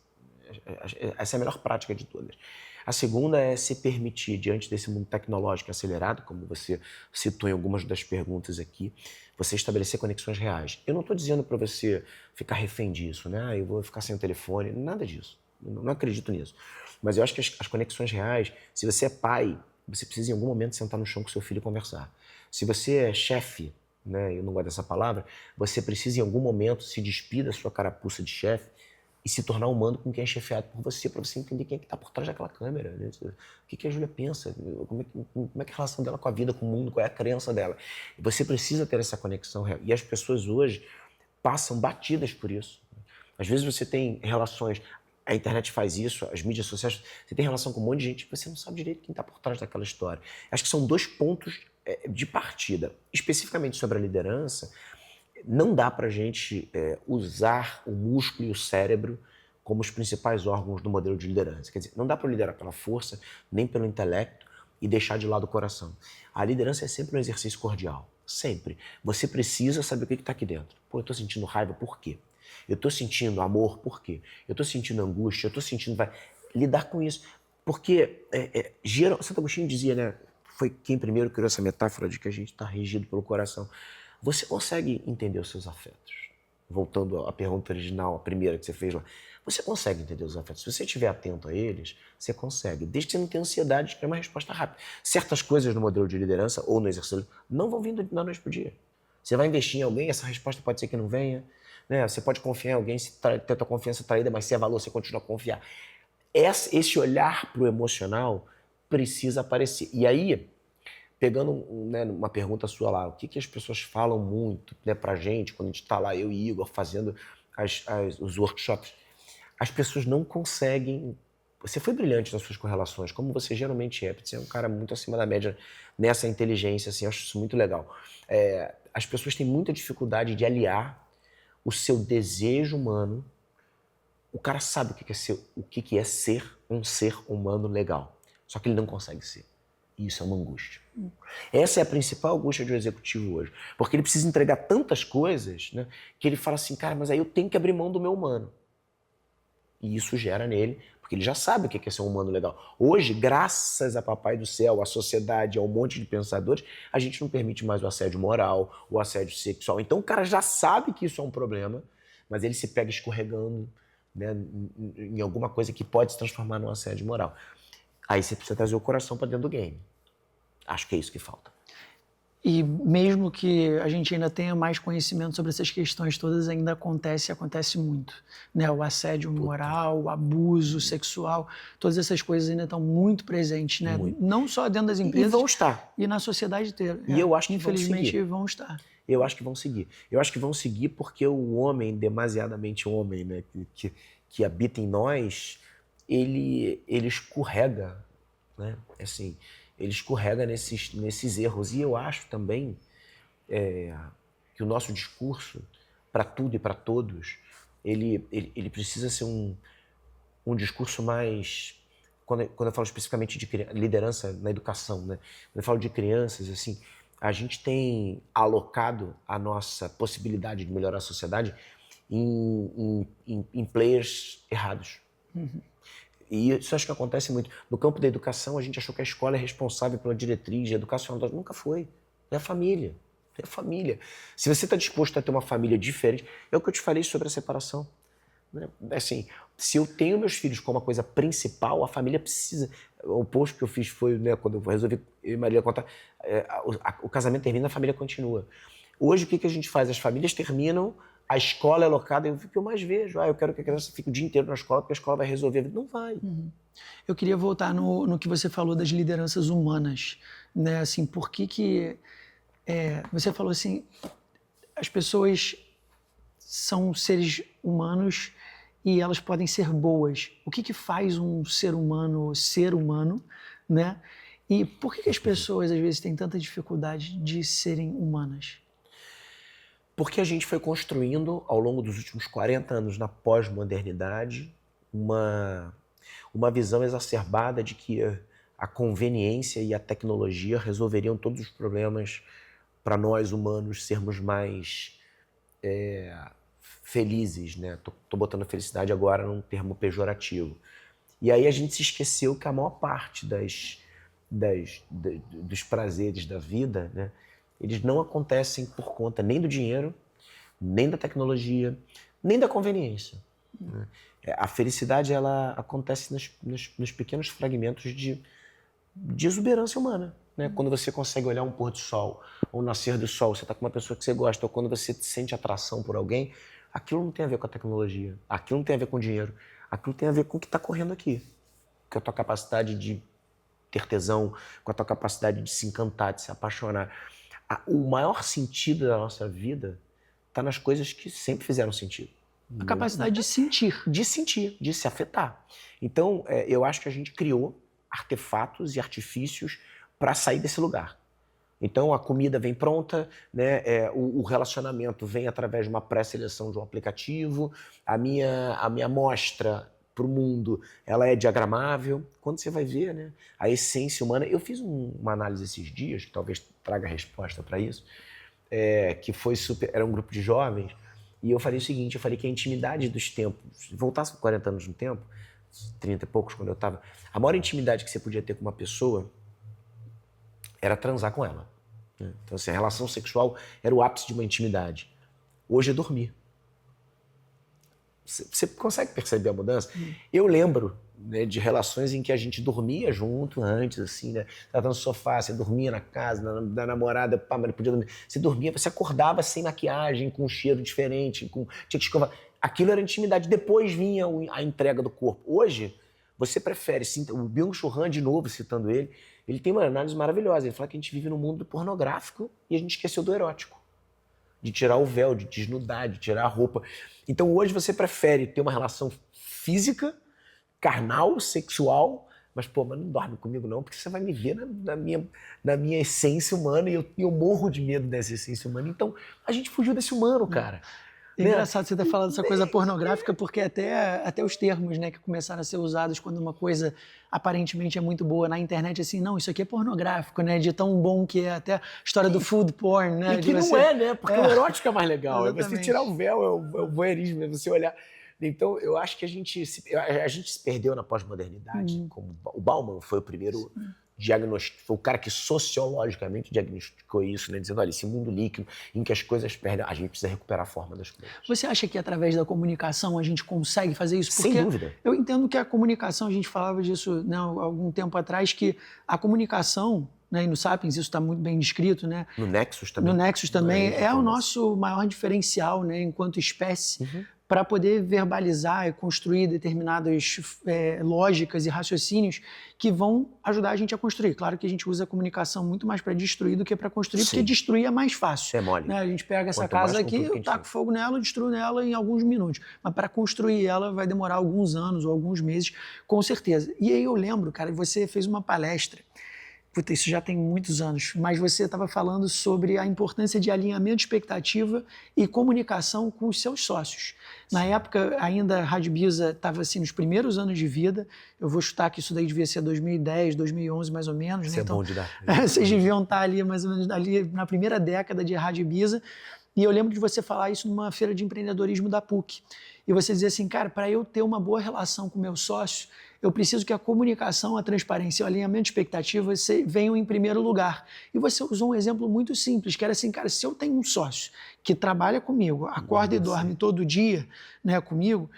Essa é a melhor prática de todas. A segunda é se permitir, diante desse mundo tecnológico acelerado, como você citou em algumas das perguntas aqui, você estabelecer conexões reais. Eu não estou dizendo para você ficar refém disso, né? Eu vou ficar sem o telefone, nada disso. Não acredito nisso. Mas eu acho que as conexões reais, se você é pai, você precisa em algum momento sentar no chão com seu filho e conversar. Se você é chefe, né, eu não gosto dessa palavra, você precisa em algum momento se despir da sua carapuça de chefe e se tornar humano com quem é chefiado por você, para você entender quem é que está por trás daquela câmera. Né? O que a Júlia pensa, como é que é a relação dela com a vida, com o mundo, qual é a crença dela. E você precisa ter essa conexão real. E as pessoas hoje passam batidas por isso. Às vezes você tem relações, a internet faz isso, as mídias sociais, você tem relação com um monte de gente que você não sabe direito quem está por trás daquela história. Acho que são dois pontos de partida. Especificamente sobre a liderança, não dá para a gente usar o músculo e o cérebro como os principais órgãos do modelo de liderança. Quer dizer, não dá para liderar pela força, nem pelo intelecto e deixar de lado o coração. A liderança é sempre um exercício cordial, sempre. Você precisa saber o que está aqui dentro. Pô, eu estou sentindo raiva, por quê? Eu estou sentindo amor, por quê? Eu estou sentindo angústia, eu estou sentindo... Lidar com isso. Porque Santo Agostinho dizia, né? Foi quem primeiro criou essa metáfora de que a gente está regido pelo coração. Você consegue entender os seus afetos? Voltando à pergunta original, a primeira que você fez lá. Você consegue entender os afetos. Se você estiver atento a eles, você consegue. Desde que você não tenha ansiedade de ter uma resposta rápida. Certas coisas no modelo de liderança ou no exercício não vão vir da noite para o dia. Você vai investir em alguém, essa resposta pode ser que não venha. Né? Você pode confiar em alguém, se ter a tua confiança traída, mas se é valor, você continua a confiar. Esse olhar para o emocional precisa aparecer. E aí, pegando uma pergunta sua lá, o que as pessoas falam muito, né, pra gente, quando a gente está lá, eu e Igor, fazendo os workshops, as pessoas não conseguem... Você foi brilhante nas suas correlações, como você geralmente é, porque você é um cara muito acima da média nessa inteligência, assim, eu acho isso muito legal. As pessoas têm muita dificuldade de aliar o seu desejo humano. O cara sabe o que é ser um ser humano legal, só que ele não consegue ser. E isso é uma angústia. Essa é a principal angústia de um executivo hoje. Porque ele precisa entregar tantas coisas, né, que ele fala assim, cara, mas aí eu tenho que abrir mão do meu humano. E isso gera nele, porque ele já sabe o que é ser um humano legal. Hoje, graças a Papai do Céu, à sociedade, ao monte de pensadores, a gente não permite mais o assédio moral, o assédio sexual. Então o cara já sabe que isso é um problema, mas ele se pega escorregando, né, em alguma coisa que pode se transformar num assédio moral. Aí você precisa trazer o coração para dentro do game. Acho que é isso que falta. E mesmo que a gente ainda tenha mais conhecimento sobre essas questões todas, ainda acontece muito, né? O assédio moral, o abuso sexual, todas essas coisas ainda estão muito presentes, né? Muito. Não só dentro das empresas. E vão estar. E na sociedade inteira. E eu acho que infelizmente vão estar. Eu acho que vão seguir. Eu acho que vão seguir porque o homem, demasiadamente homem, né, que habita em nós, ele escorrega, né? Assim, ele escorrega nesses erros. E eu acho também que o nosso discurso, para tudo e para todos, ele precisa ser um discurso mais... Quando eu falo especificamente de liderança na educação, né? Quando eu falo de crianças, assim, a gente tem alocado a nossa possibilidade de melhorar a sociedade em players errados. Uhum. E isso acho que acontece muito. No campo da educação, a gente achou que a escola é responsável pela diretriz educacional. Nunca foi. É a família. É a família. Se você está disposto a ter uma família diferente, é o que eu te falei sobre a separação. Né? Assim, se eu tenho meus filhos como a coisa principal, a família precisa... O post que eu fiz foi, né, quando eu resolvi, eu e Maria contar, o casamento termina, a família continua. Hoje, o que a gente faz? As famílias terminam, a escola é alocada, o que eu mais vejo. Eu quero que a criança fique o dia inteiro na escola, porque a escola vai resolver a vida. Não vai. Uhum. Eu queria voltar no que você falou das lideranças humanas, né? Assim, por que você falou assim, as pessoas são seres humanos e elas podem ser boas. O que faz um ser humano, né? E por que as pessoas, às vezes, têm tanta dificuldade de serem humanas? Porque a gente foi construindo, ao longo dos últimos 40 anos, na pós-modernidade, uma visão exacerbada de que a conveniência e a tecnologia resolveriam todos os problemas para nós, humanos, sermos mais felizes, né? Tô botando felicidade agora num termo pejorativo. E aí a gente se esqueceu que a maior parte dos prazeres da vida, né, eles não acontecem por conta nem do dinheiro, nem da tecnologia, nem da conveniência. Né? A felicidade, ela acontece nos pequenos fragmentos de exuberância humana. Né? Quando você consegue olhar um pôr do sol, ou um nascer do sol, você está com uma pessoa que você gosta, ou quando você sente atração por alguém, aquilo não tem a ver com a tecnologia, aquilo não tem a ver com o dinheiro, aquilo tem a ver com o que está correndo aqui. Com a tua capacidade de ter tesão, com a tua capacidade de se encantar, de se apaixonar. O maior sentido da nossa vida está nas coisas que sempre fizeram sentido. A capacidade de sentir. De sentir, de se afetar. Então, eu acho que a gente criou artefatos e artifícios para sair desse lugar. Então, a comida vem pronta, né? O relacionamento vem através de uma pré-seleção de um aplicativo, a minha amostra para o mundo, ela é diagramável. Quando você vai ver, né, a essência humana... Eu fiz uma análise esses dias, que talvez traga resposta para isso, que foi era um grupo de jovens, e eu falei o seguinte, eu falei que a intimidade dos tempos, voltasse 40 anos no tempo, 30 e poucos quando eu estava, a maior intimidade que você podia ter com uma pessoa era transar com ela. Então, assim, a relação sexual era o ápice de uma intimidade. Hoje é dormir. Você consegue perceber a mudança? Eu lembro, né, de relações em que a gente dormia junto antes, assim, né? Tava no sofá, você dormia na casa da namorada, pá, mas não podia dormir. Você dormia, você acordava sem maquiagem, com um cheiro diferente, tinha que escovar. Aquilo era intimidade. Depois vinha a entrega do corpo. Hoje, você prefere... O Byung-Chul Han, de novo, citando ele tem uma análise maravilhosa. Ele fala que a gente vive num mundo pornográfico e a gente esqueceu do erótico. De tirar o véu, de desnudar, de tirar a roupa. Então hoje você prefere ter uma relação física, carnal, sexual, mas não dorme comigo não, porque você vai me ver na minha essência humana e eu morro de medo dessa essência humana. Então a gente fugiu desse humano, cara. É engraçado você ter falado dessa coisa pornográfica, porque até os termos, né, que começaram a ser usados quando uma coisa aparentemente é muito boa na internet, assim, não, isso aqui é pornográfico, né, de tão bom que é, até a história do food porn, né. E que não é, né, porque o erótico é mais legal, Exatamente. É você tirar o véu, é o voyeurismo, é você olhar. Então, eu acho que a gente se perdeu na pós-modernidade, como o Bauman foi o primeiro... foi o cara que sociologicamente diagnosticou isso, né? Dizendo, olha, esse mundo líquido em que as coisas perdem, a gente precisa recuperar a forma das coisas. Você acha que através da comunicação a gente consegue fazer isso? Porque sem dúvida. Eu entendo que a comunicação, a gente falava disso, né, há algum tempo atrás, que a comunicação né, e no Sapiens isso está muito bem descrito, né? No Nexus também. No Nexus também é o nosso maior diferencial, né, enquanto espécie, para poder verbalizar e construir determinadas lógicas e raciocínios que vão ajudar a gente a construir. Claro que a gente usa a comunicação muito mais para destruir do que para construir, porque destruir é mais fácil. É mole. Né? A gente pega essa casa aqui, eu taco fogo nela, destruo nela em alguns minutos. Mas para construir ela vai demorar alguns anos ou alguns meses, com certeza. E aí eu lembro, cara, você fez uma palestra. Puta, isso já tem muitos anos, mas você estava falando sobre a importância de alinhamento de expectativa e comunicação com os seus sócios. Na época, ainda a Rádio Bisa estava assim, nos primeiros anos de vida, eu vou chutar que isso daí devia ser 2010, 2011 mais ou menos. Isso né? é bom de dar. Vocês deviam estar ali mais ou menos ali na primeira década de Rádio Bisa, e eu lembro de você falar isso numa feira de empreendedorismo da PUC. E você dizia assim, cara, para eu ter uma boa relação com o meu sócio, eu preciso que a comunicação, a transparência e o alinhamento de expectativas venham em primeiro lugar. E você usou um exemplo muito simples, que era assim, cara, se eu tenho um sócio que trabalha comigo, acorda e dorme todo dia, né, comigo,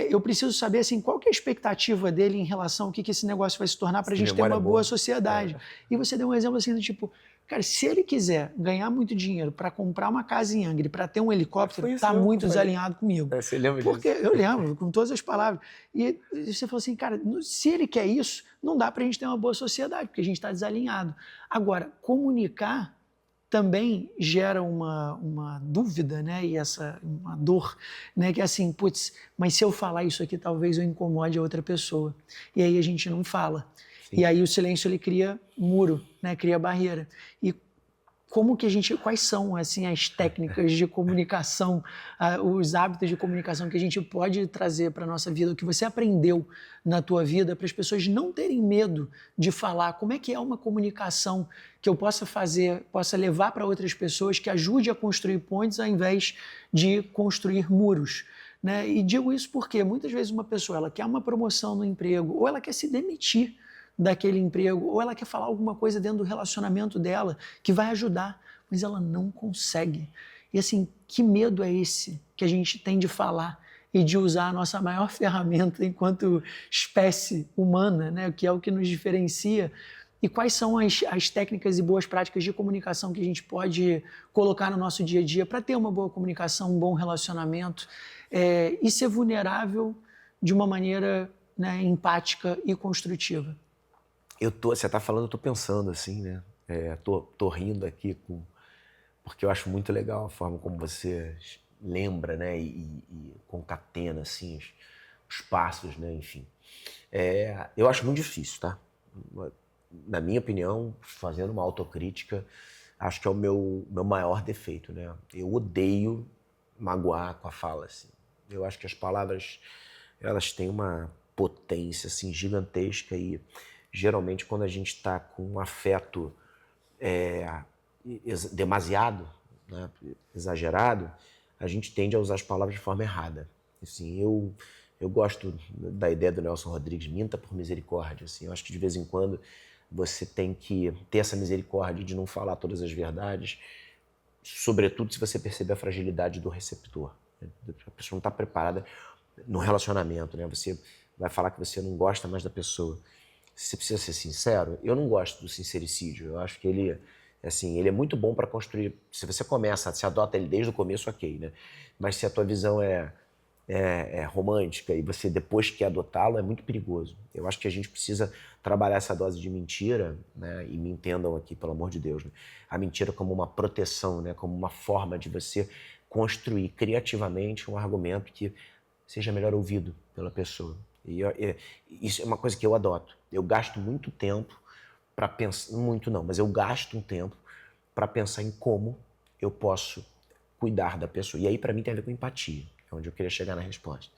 eu preciso saber assim, qual que é a expectativa dele em relação ao que esse negócio vai se tornar para a gente ter uma boa sociedade. E você deu um exemplo assim, do tipo, cara, se ele quiser ganhar muito dinheiro para comprar uma casa em Angra, para ter um helicóptero, está muito desalinhado comigo. Você lembra Porque disso? eu lembro, com todas as palavras. E você falou assim, cara, se ele quer isso, não dá para a gente ter uma boa sociedade, porque a gente está desalinhado. Agora, comunicar também gera uma dúvida, né? E uma dor, né? Que é assim, putz, mas se eu falar isso aqui, talvez eu incomode a outra pessoa. E aí a gente não fala. Sim. E aí o silêncio ele cria muro, né? Cria barreira. E quais são assim as técnicas de comunicação, os hábitos de comunicação que a gente pode trazer para a nossa vida, o que você aprendeu na tua vida, para as pessoas não terem medo de falar? Como é que é uma comunicação que eu possa fazer, possa levar para outras pessoas, que ajude a construir pontes ao invés de construir muros? Né? E digo isso porque muitas vezes uma pessoa ela quer uma promoção no emprego ou ela quer se demitir daquele emprego, ou ela quer falar alguma coisa dentro do relacionamento dela que vai ajudar, mas ela não consegue. E assim, que medo é esse que a gente tem de falar e de usar a nossa maior ferramenta enquanto espécie humana, né? Que é o que nos diferencia? E quais são as técnicas e boas práticas de comunicação que a gente pode colocar no nosso dia a dia para ter uma boa comunicação, um bom relacionamento e ser vulnerável de uma maneira, né, empática e construtiva? Você está falando, eu estou pensando assim, né? Tô rindo aqui porque eu acho muito legal a forma como você lembra, né? E concatena assim os passos, né? Enfim, eu acho muito difícil, tá? Na minha opinião, fazendo uma autocrítica, acho que é o meu maior defeito, né? Eu odeio magoar com a fala, assim. Eu acho que as palavras elas têm uma potência assim gigantesca e geralmente, quando a gente está com um afeto demasiado, né, exagerado, a gente tende a usar as palavras de forma errada. Assim, eu gosto da ideia do Nelson Rodrigues, minta por misericórdia. Assim, eu acho que de vez em quando você tem que ter essa misericórdia de não falar todas as verdades, sobretudo se você perceber a fragilidade do receptor. A pessoa não está preparada no relacionamento, né? Você vai falar que você não gosta mais da pessoa. Você precisa ser sincero. Eu não gosto do sincericídio. Eu acho que ele é muito bom para construir. Se você se adota ele desde o começo, ok, né? Mas se a tua visão é romântica e você depois quer adotá-lo, é muito perigoso. Eu acho que a gente precisa trabalhar essa dose de mentira, né? E me entendam aqui, pelo amor de Deus, né? A mentira como uma proteção, né? Como uma forma de você construir criativamente um argumento que seja melhor ouvido pela pessoa. E isso é uma coisa que eu adoto. Eu gasto muito tempo para pensar, muito não, mas eu gasto um tempo para pensar em como eu posso cuidar da pessoa. E aí, para mim, tem a ver com empatia, é onde eu queria chegar na resposta.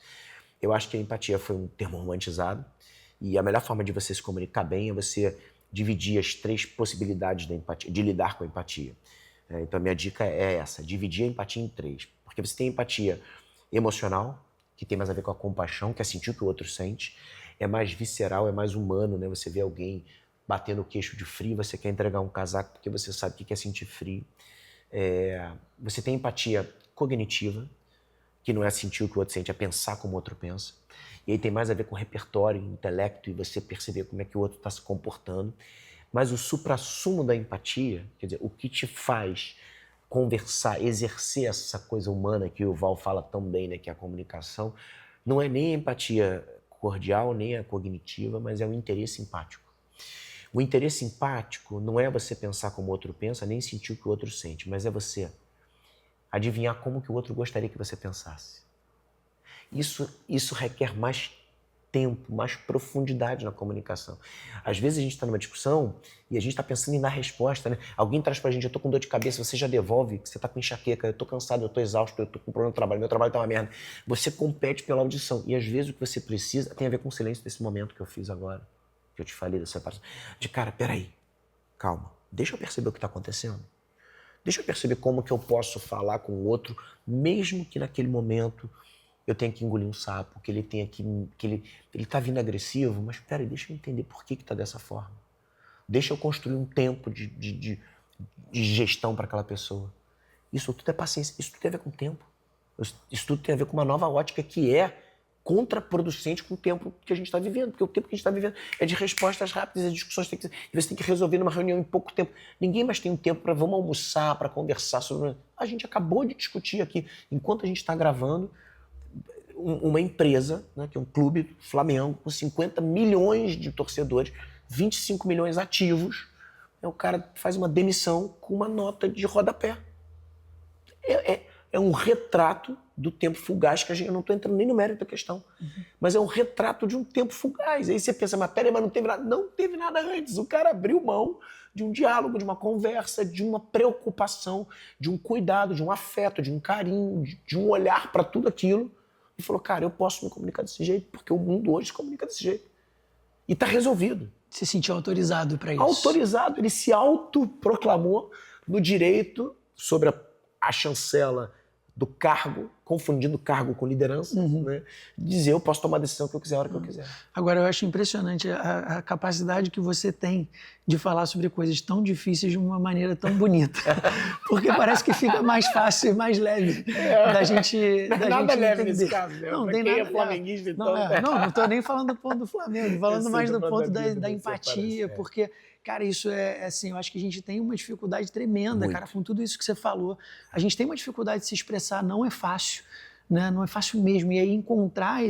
Eu acho que a empatia foi um termo romantizado e a melhor forma de você se comunicar bem é você dividir as 3 possibilidades da empatia, de lidar com a empatia. Então, a minha dica é essa, dividir a empatia em 3. Porque você tem empatia emocional, que tem mais a ver com a compaixão, que é sentir o que o outro sente, é mais visceral, é mais humano, né? Você vê alguém batendo o queixo de frio, você quer entregar um casaco porque você sabe o que é sentir frio. Você tem empatia cognitiva, que não é sentir o que o outro sente, é pensar como o outro pensa. E aí tem mais a ver com repertório, intelecto, e você perceber como é que o outro está se comportando. Mas o suprassumo da empatia, quer dizer, o que te faz conversar, exercer essa coisa humana que o Val fala tão bem, né, que é a comunicação, não é nem a empatia cordial, nem a cognitiva, mas é o interesse empático. O interesse empático não é você pensar como o outro pensa, nem sentir o que o outro sente, mas é você adivinhar como que o outro gostaria que você pensasse. Isso requer mais tempo, mais profundidade na comunicação. Às vezes a gente está numa discussão e a gente está pensando em dar resposta, né? Alguém traz pra gente, eu tô com dor de cabeça, você já devolve, que você tá com enxaqueca, eu tô cansado, eu tô exausto, eu tô com problema no trabalho, meu trabalho tá uma merda. Você compete pela audição. E às vezes o que você precisa tem a ver com o silêncio desse momento que eu fiz agora, que eu te falei dessa parte. De cara, peraí, calma, deixa eu perceber o que tá acontecendo. Deixa eu perceber como que eu posso falar com o outro, mesmo que naquele momento eu tenho que engolir um sapo, que ele tenha que ele tá vindo agressivo, mas peraí, deixa eu entender por que tá dessa forma. Deixa eu construir um tempo de gestão para aquela pessoa. Isso tudo é paciência, isso tudo tem a ver com tempo. Isso tudo tem a ver com uma nova ótica que é contraproducente com o tempo que a gente está vivendo, porque o tempo que a gente está vivendo é de respostas rápidas, as discussões você tem que resolver numa reunião em pouco tempo. Ninguém mais tem um tempo para vamos almoçar, para conversar sobre... A gente acabou de discutir aqui, enquanto a gente está gravando, uma empresa, né, que é um clube, Flamengo, com 50 milhões de torcedores, 25 milhões ativos, o cara faz uma demissão com uma nota de rodapé. É um retrato do tempo fugaz, que eu não estou entrando nem no mérito da questão, mas é um retrato de um tempo fugaz. Aí você pensa, mas peraí, mas não teve nada. Não teve nada antes. O cara abriu mão de um diálogo, de uma conversa, de uma preocupação, de um cuidado, de um afeto, de um carinho, de um olhar para tudo aquilo. E falou, cara, eu posso me comunicar desse jeito, porque o mundo hoje se comunica desse jeito. E está resolvido. Se sentiu autorizado para isso? Autorizado, ele se autoproclamou no direito sobre a chancela do cargo, confundindo cargo com liderança, né? Dizer, eu posso tomar a decisão que eu quiser, a hora que eu quiser. Agora, eu acho impressionante a capacidade que você tem de falar sobre coisas tão difíceis de uma maneira tão bonita. Porque parece que fica mais fácil e mais leve da gente nada leve entender. nesse caso, né? Não, pra tem quem nada é flamenguista, então... não estou nem falando do ponto do Flamengo, falando mais do ponto da empatia, parece, porque... Cara, isso é assim, eu acho que a gente tem uma dificuldade tremenda, cara, com tudo isso que você falou. A gente tem uma dificuldade de se expressar, não é fácil, né? Não é fácil mesmo. E aí encontrar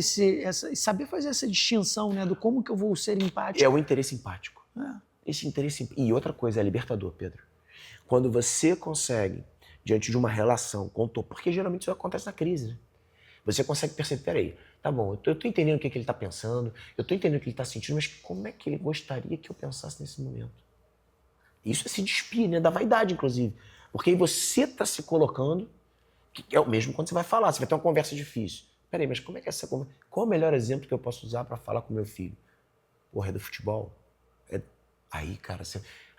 saber fazer essa distinção, né, do como que eu vou ser empático. É o interesse empático. Esse interesse... E outra coisa, é libertador, Pedro. Quando você consegue, diante de uma relação, porque geralmente isso acontece na crise, né? Você consegue perceber, peraí, tá bom, eu tô entendendo o que ele tá pensando, eu tô entendendo o que ele tá sentindo, mas como é que ele gostaria que eu pensasse nesse momento? Isso é se despir, né? Da vaidade, inclusive. Porque aí você tá se colocando, que é o mesmo quando você vai falar, você vai ter uma conversa difícil. Peraí, mas como é que é essa conversa? Qual é o melhor exemplo que eu posso usar para falar com meu filho? Porra, é do futebol. Aí, cara,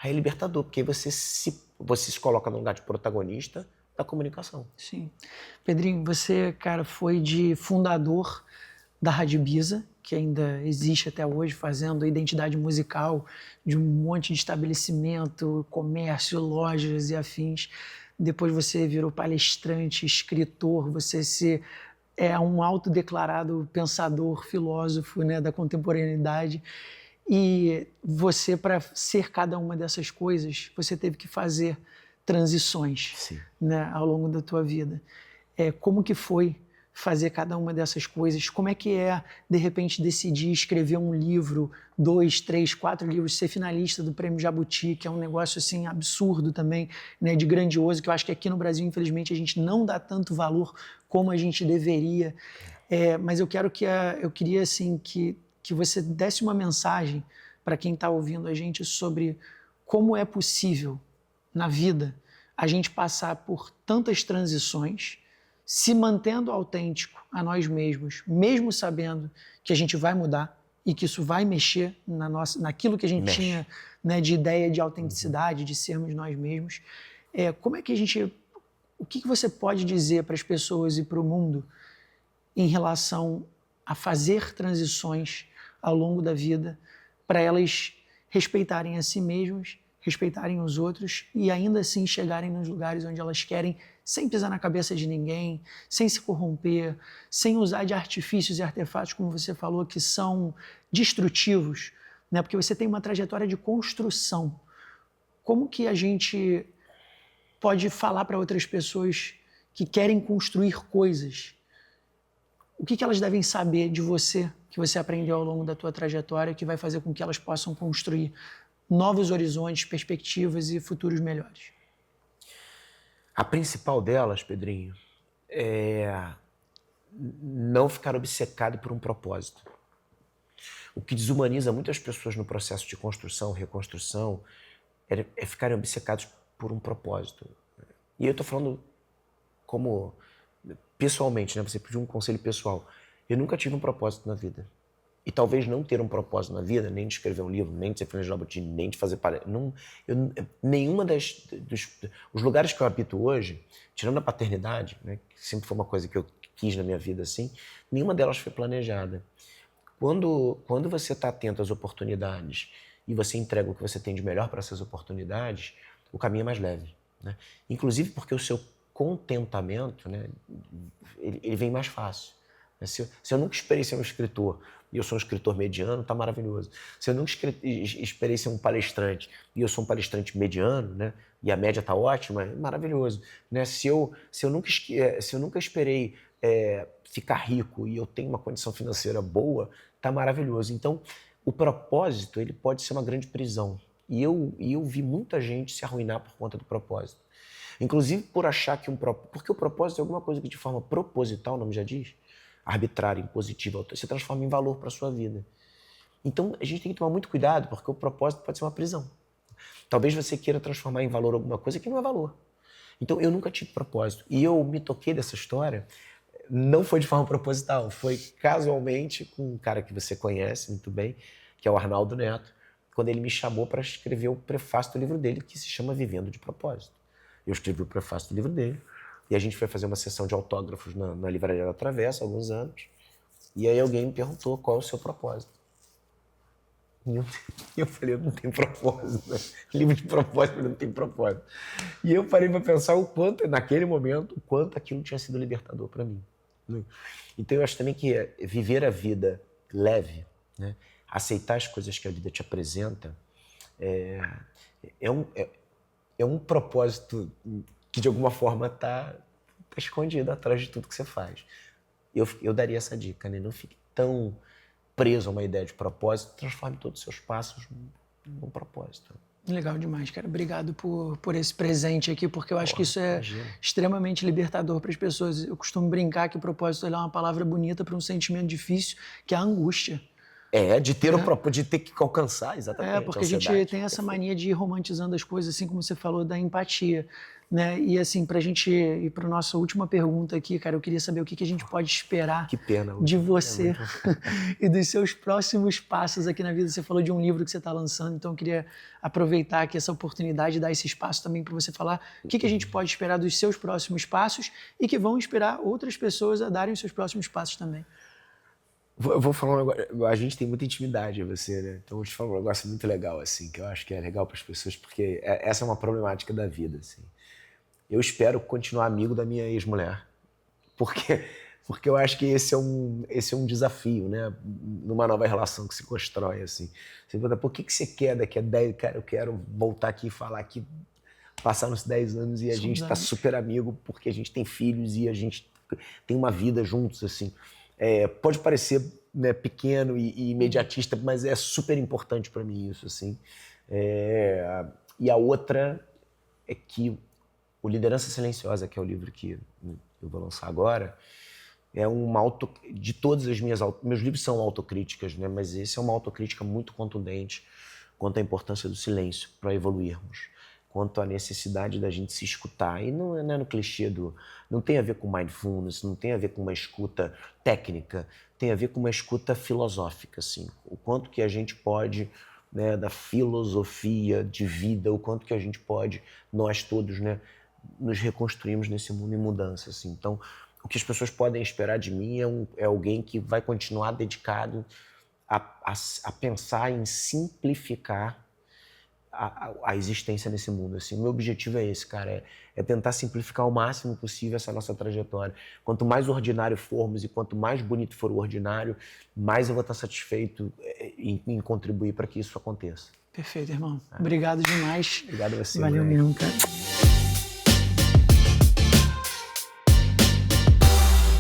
aí é libertador, porque aí você se coloca no lugar de protagonista da comunicação. Sim. Pedrinho, você, cara, foi de fundador da Rádio Ibiza, que ainda existe até hoje, fazendo a identidade musical de um monte de estabelecimento, comércio, lojas e afins. Depois você virou palestrante, escritor, você é um autodeclarado pensador, filósofo, né, da contemporaneidade. E você, para ser cada uma dessas coisas, você teve que fazer transições, né, ao longo da tua vida. Como que foi fazer cada uma dessas coisas? Como é que de repente, decidir escrever um livro, 2, 3, 4 livros, ser finalista do Prêmio Jabuti, que é um negócio assim absurdo também, né, de grandioso, que eu acho que aqui no Brasil, infelizmente, a gente não dá tanto valor como a gente deveria. Mas eu queria assim que você desse uma mensagem para quem está ouvindo a gente sobre como é possível na vida a gente passar por tantas transições, se mantendo autêntico a nós mesmos, mesmo sabendo que a gente vai mudar e que isso vai mexer naquilo que a gente tinha, né, de ideia de autenticidade, de sermos nós mesmos. Como é que o que você pode dizer para as pessoas e para o mundo em relação a fazer transições ao longo da vida para elas respeitarem a si mesmas, respeitarem os outros e ainda assim chegarem nos lugares onde elas querem, sem pisar na cabeça de ninguém, sem se corromper, sem usar de artifícios e artefatos, como você falou, que são destrutivos né? Porque você tem uma trajetória de construção. Como que a gente pode falar para outras pessoas que querem construir coisas? O que elas devem saber de você, que você aprendeu ao longo da tua trajetória, que vai fazer com que elas possam construir novos horizontes, perspectivas e futuros melhores? A principal delas, Pedrinho, é não ficar obcecado por um propósito. O que desumaniza muitas pessoas no processo de construção, reconstrução, é ficarem obcecados por um propósito. E eu estou falando como pessoalmente, né? Você pediu um conselho pessoal. Eu nunca tive um propósito na vida. E talvez não ter um propósito na vida, nem de escrever um livro, nem de ser freelancer Jabuti, nem de fazer palestra. Nenhuma os lugares que eu habito hoje, tirando a paternidade, né, que sempre foi uma coisa que eu quis na minha vida assim, nenhuma delas foi planejada. Quando você está atento às oportunidades e você entrega o que você tem de melhor para essas oportunidades, o caminho é mais leve, né? Inclusive porque o seu contentamento, né, ele vem mais fácil. Se eu nunca esperei ser um escritor e eu sou um escritor mediano, tá maravilhoso. Se eu nunca esperei ser um palestrante e eu sou um palestrante mediano, né, e a média tá ótima, é maravilhoso, né? Se eu nunca esperei ficar rico e eu tenho uma condição financeira boa, tá maravilhoso. Então, o propósito, ele pode ser uma grande prisão. E eu vi muita gente se arruinar por conta do propósito. Inclusive por achar que porque o propósito é alguma coisa que de forma proposital, o nome já diz, arbitrária, impositiva, se transforma em valor para a sua vida. Então, a gente tem que tomar muito cuidado, porque o propósito pode ser uma prisão. Talvez você queira transformar em valor alguma coisa que não é valor. Então, eu nunca tive propósito. E eu me toquei dessa história, não foi de forma proposital, foi casualmente com um cara que você conhece muito bem, que é o Arnaldo Neto, quando ele me chamou para escrever o prefácio do livro dele, que se chama Vivendo de Propósito. Eu escrevi o prefácio do livro dele, e a gente foi fazer uma sessão de autógrafos na Livraria da Travessa, há alguns anos. E aí alguém me perguntou qual é o seu propósito. E eu falei, eu não tenho propósito. Né? Livro de propósito, eu não tenho propósito. E eu parei para pensar o quanto, naquele momento, o quanto aquilo tinha sido libertador para mim. Né? Então eu acho também que viver a vida leve, né? Aceitar as coisas que a vida te apresenta, é um propósito que de alguma forma está escondido atrás de tudo que você faz. Eu daria essa dica, né? Não fique tão preso a uma ideia de propósito, transforme todos os seus passos num propósito. Legal demais, cara. Obrigado por esse presente aqui, porque eu acho que isso é extremamente libertador para as pessoas. Eu costumo brincar que o propósito é uma palavra bonita para um sentimento difícil, que é a angústia. De ter de ter que alcançar, exatamente. Porque a gente tem essa mania de ir romantizando as coisas, assim como você falou, da empatia, né? E assim, pra gente ir para a nossa última pergunta aqui, cara, eu queria saber o que a gente pode esperar de você e dos seus próximos passos aqui na vida. Você falou de um livro que você está lançando, então eu queria aproveitar aqui essa oportunidade e dar esse espaço também para você falar o que a gente pode esperar dos seus próximos passos e que vão inspirar outras pessoas a darem os seus próximos passos também. Eu vou falar um negócio, a gente tem muita intimidade, você, né? Então eu vou te falar um negócio muito legal, assim, que eu acho que é legal para as pessoas, porque essa é uma problemática da vida, assim. Eu espero continuar amigo da minha ex-mulher, porque eu acho que esse é um desafio, né? Numa nova relação que se constrói, assim. Você pergunta, por que você quer daqui a 10, cara, eu quero voltar aqui e falar aqui, passar uns 10 anos e a gente tá super amigo, porque a gente tem filhos e a gente tem uma vida juntos, assim. Pode parecer, né, pequeno e imediatista, mas é super importante para mim isso, assim. E a outra é que o Liderança Silenciosa, que é o livro que eu vou lançar agora, é de todas as meus livros são autocríticas, né, mas esse é uma autocrítica muito contundente quanto à importância do silêncio para evoluirmos, quanto à necessidade da gente se escutar. E não é no clichê não tem a ver com mindfulness, não tem a ver com uma escuta técnica, tem a ver com uma escuta filosófica, assim. O quanto que a gente pode, né, da filosofia de vida, o quanto que a gente pode, nós todos, né, nos reconstruirmos nesse mundo em mudança, assim. Então, o que as pessoas podem esperar de mim é alguém que vai continuar dedicado a pensar em simplificar a existência nesse mundo. Assim. O meu objetivo é esse, cara, é tentar simplificar o máximo possível essa nossa trajetória. Quanto mais ordinário formos e quanto mais bonito for o ordinário, mais eu vou estar satisfeito em contribuir para que isso aconteça. Perfeito, irmão. Obrigado demais. Obrigado a você. Valeu mesmo, cara.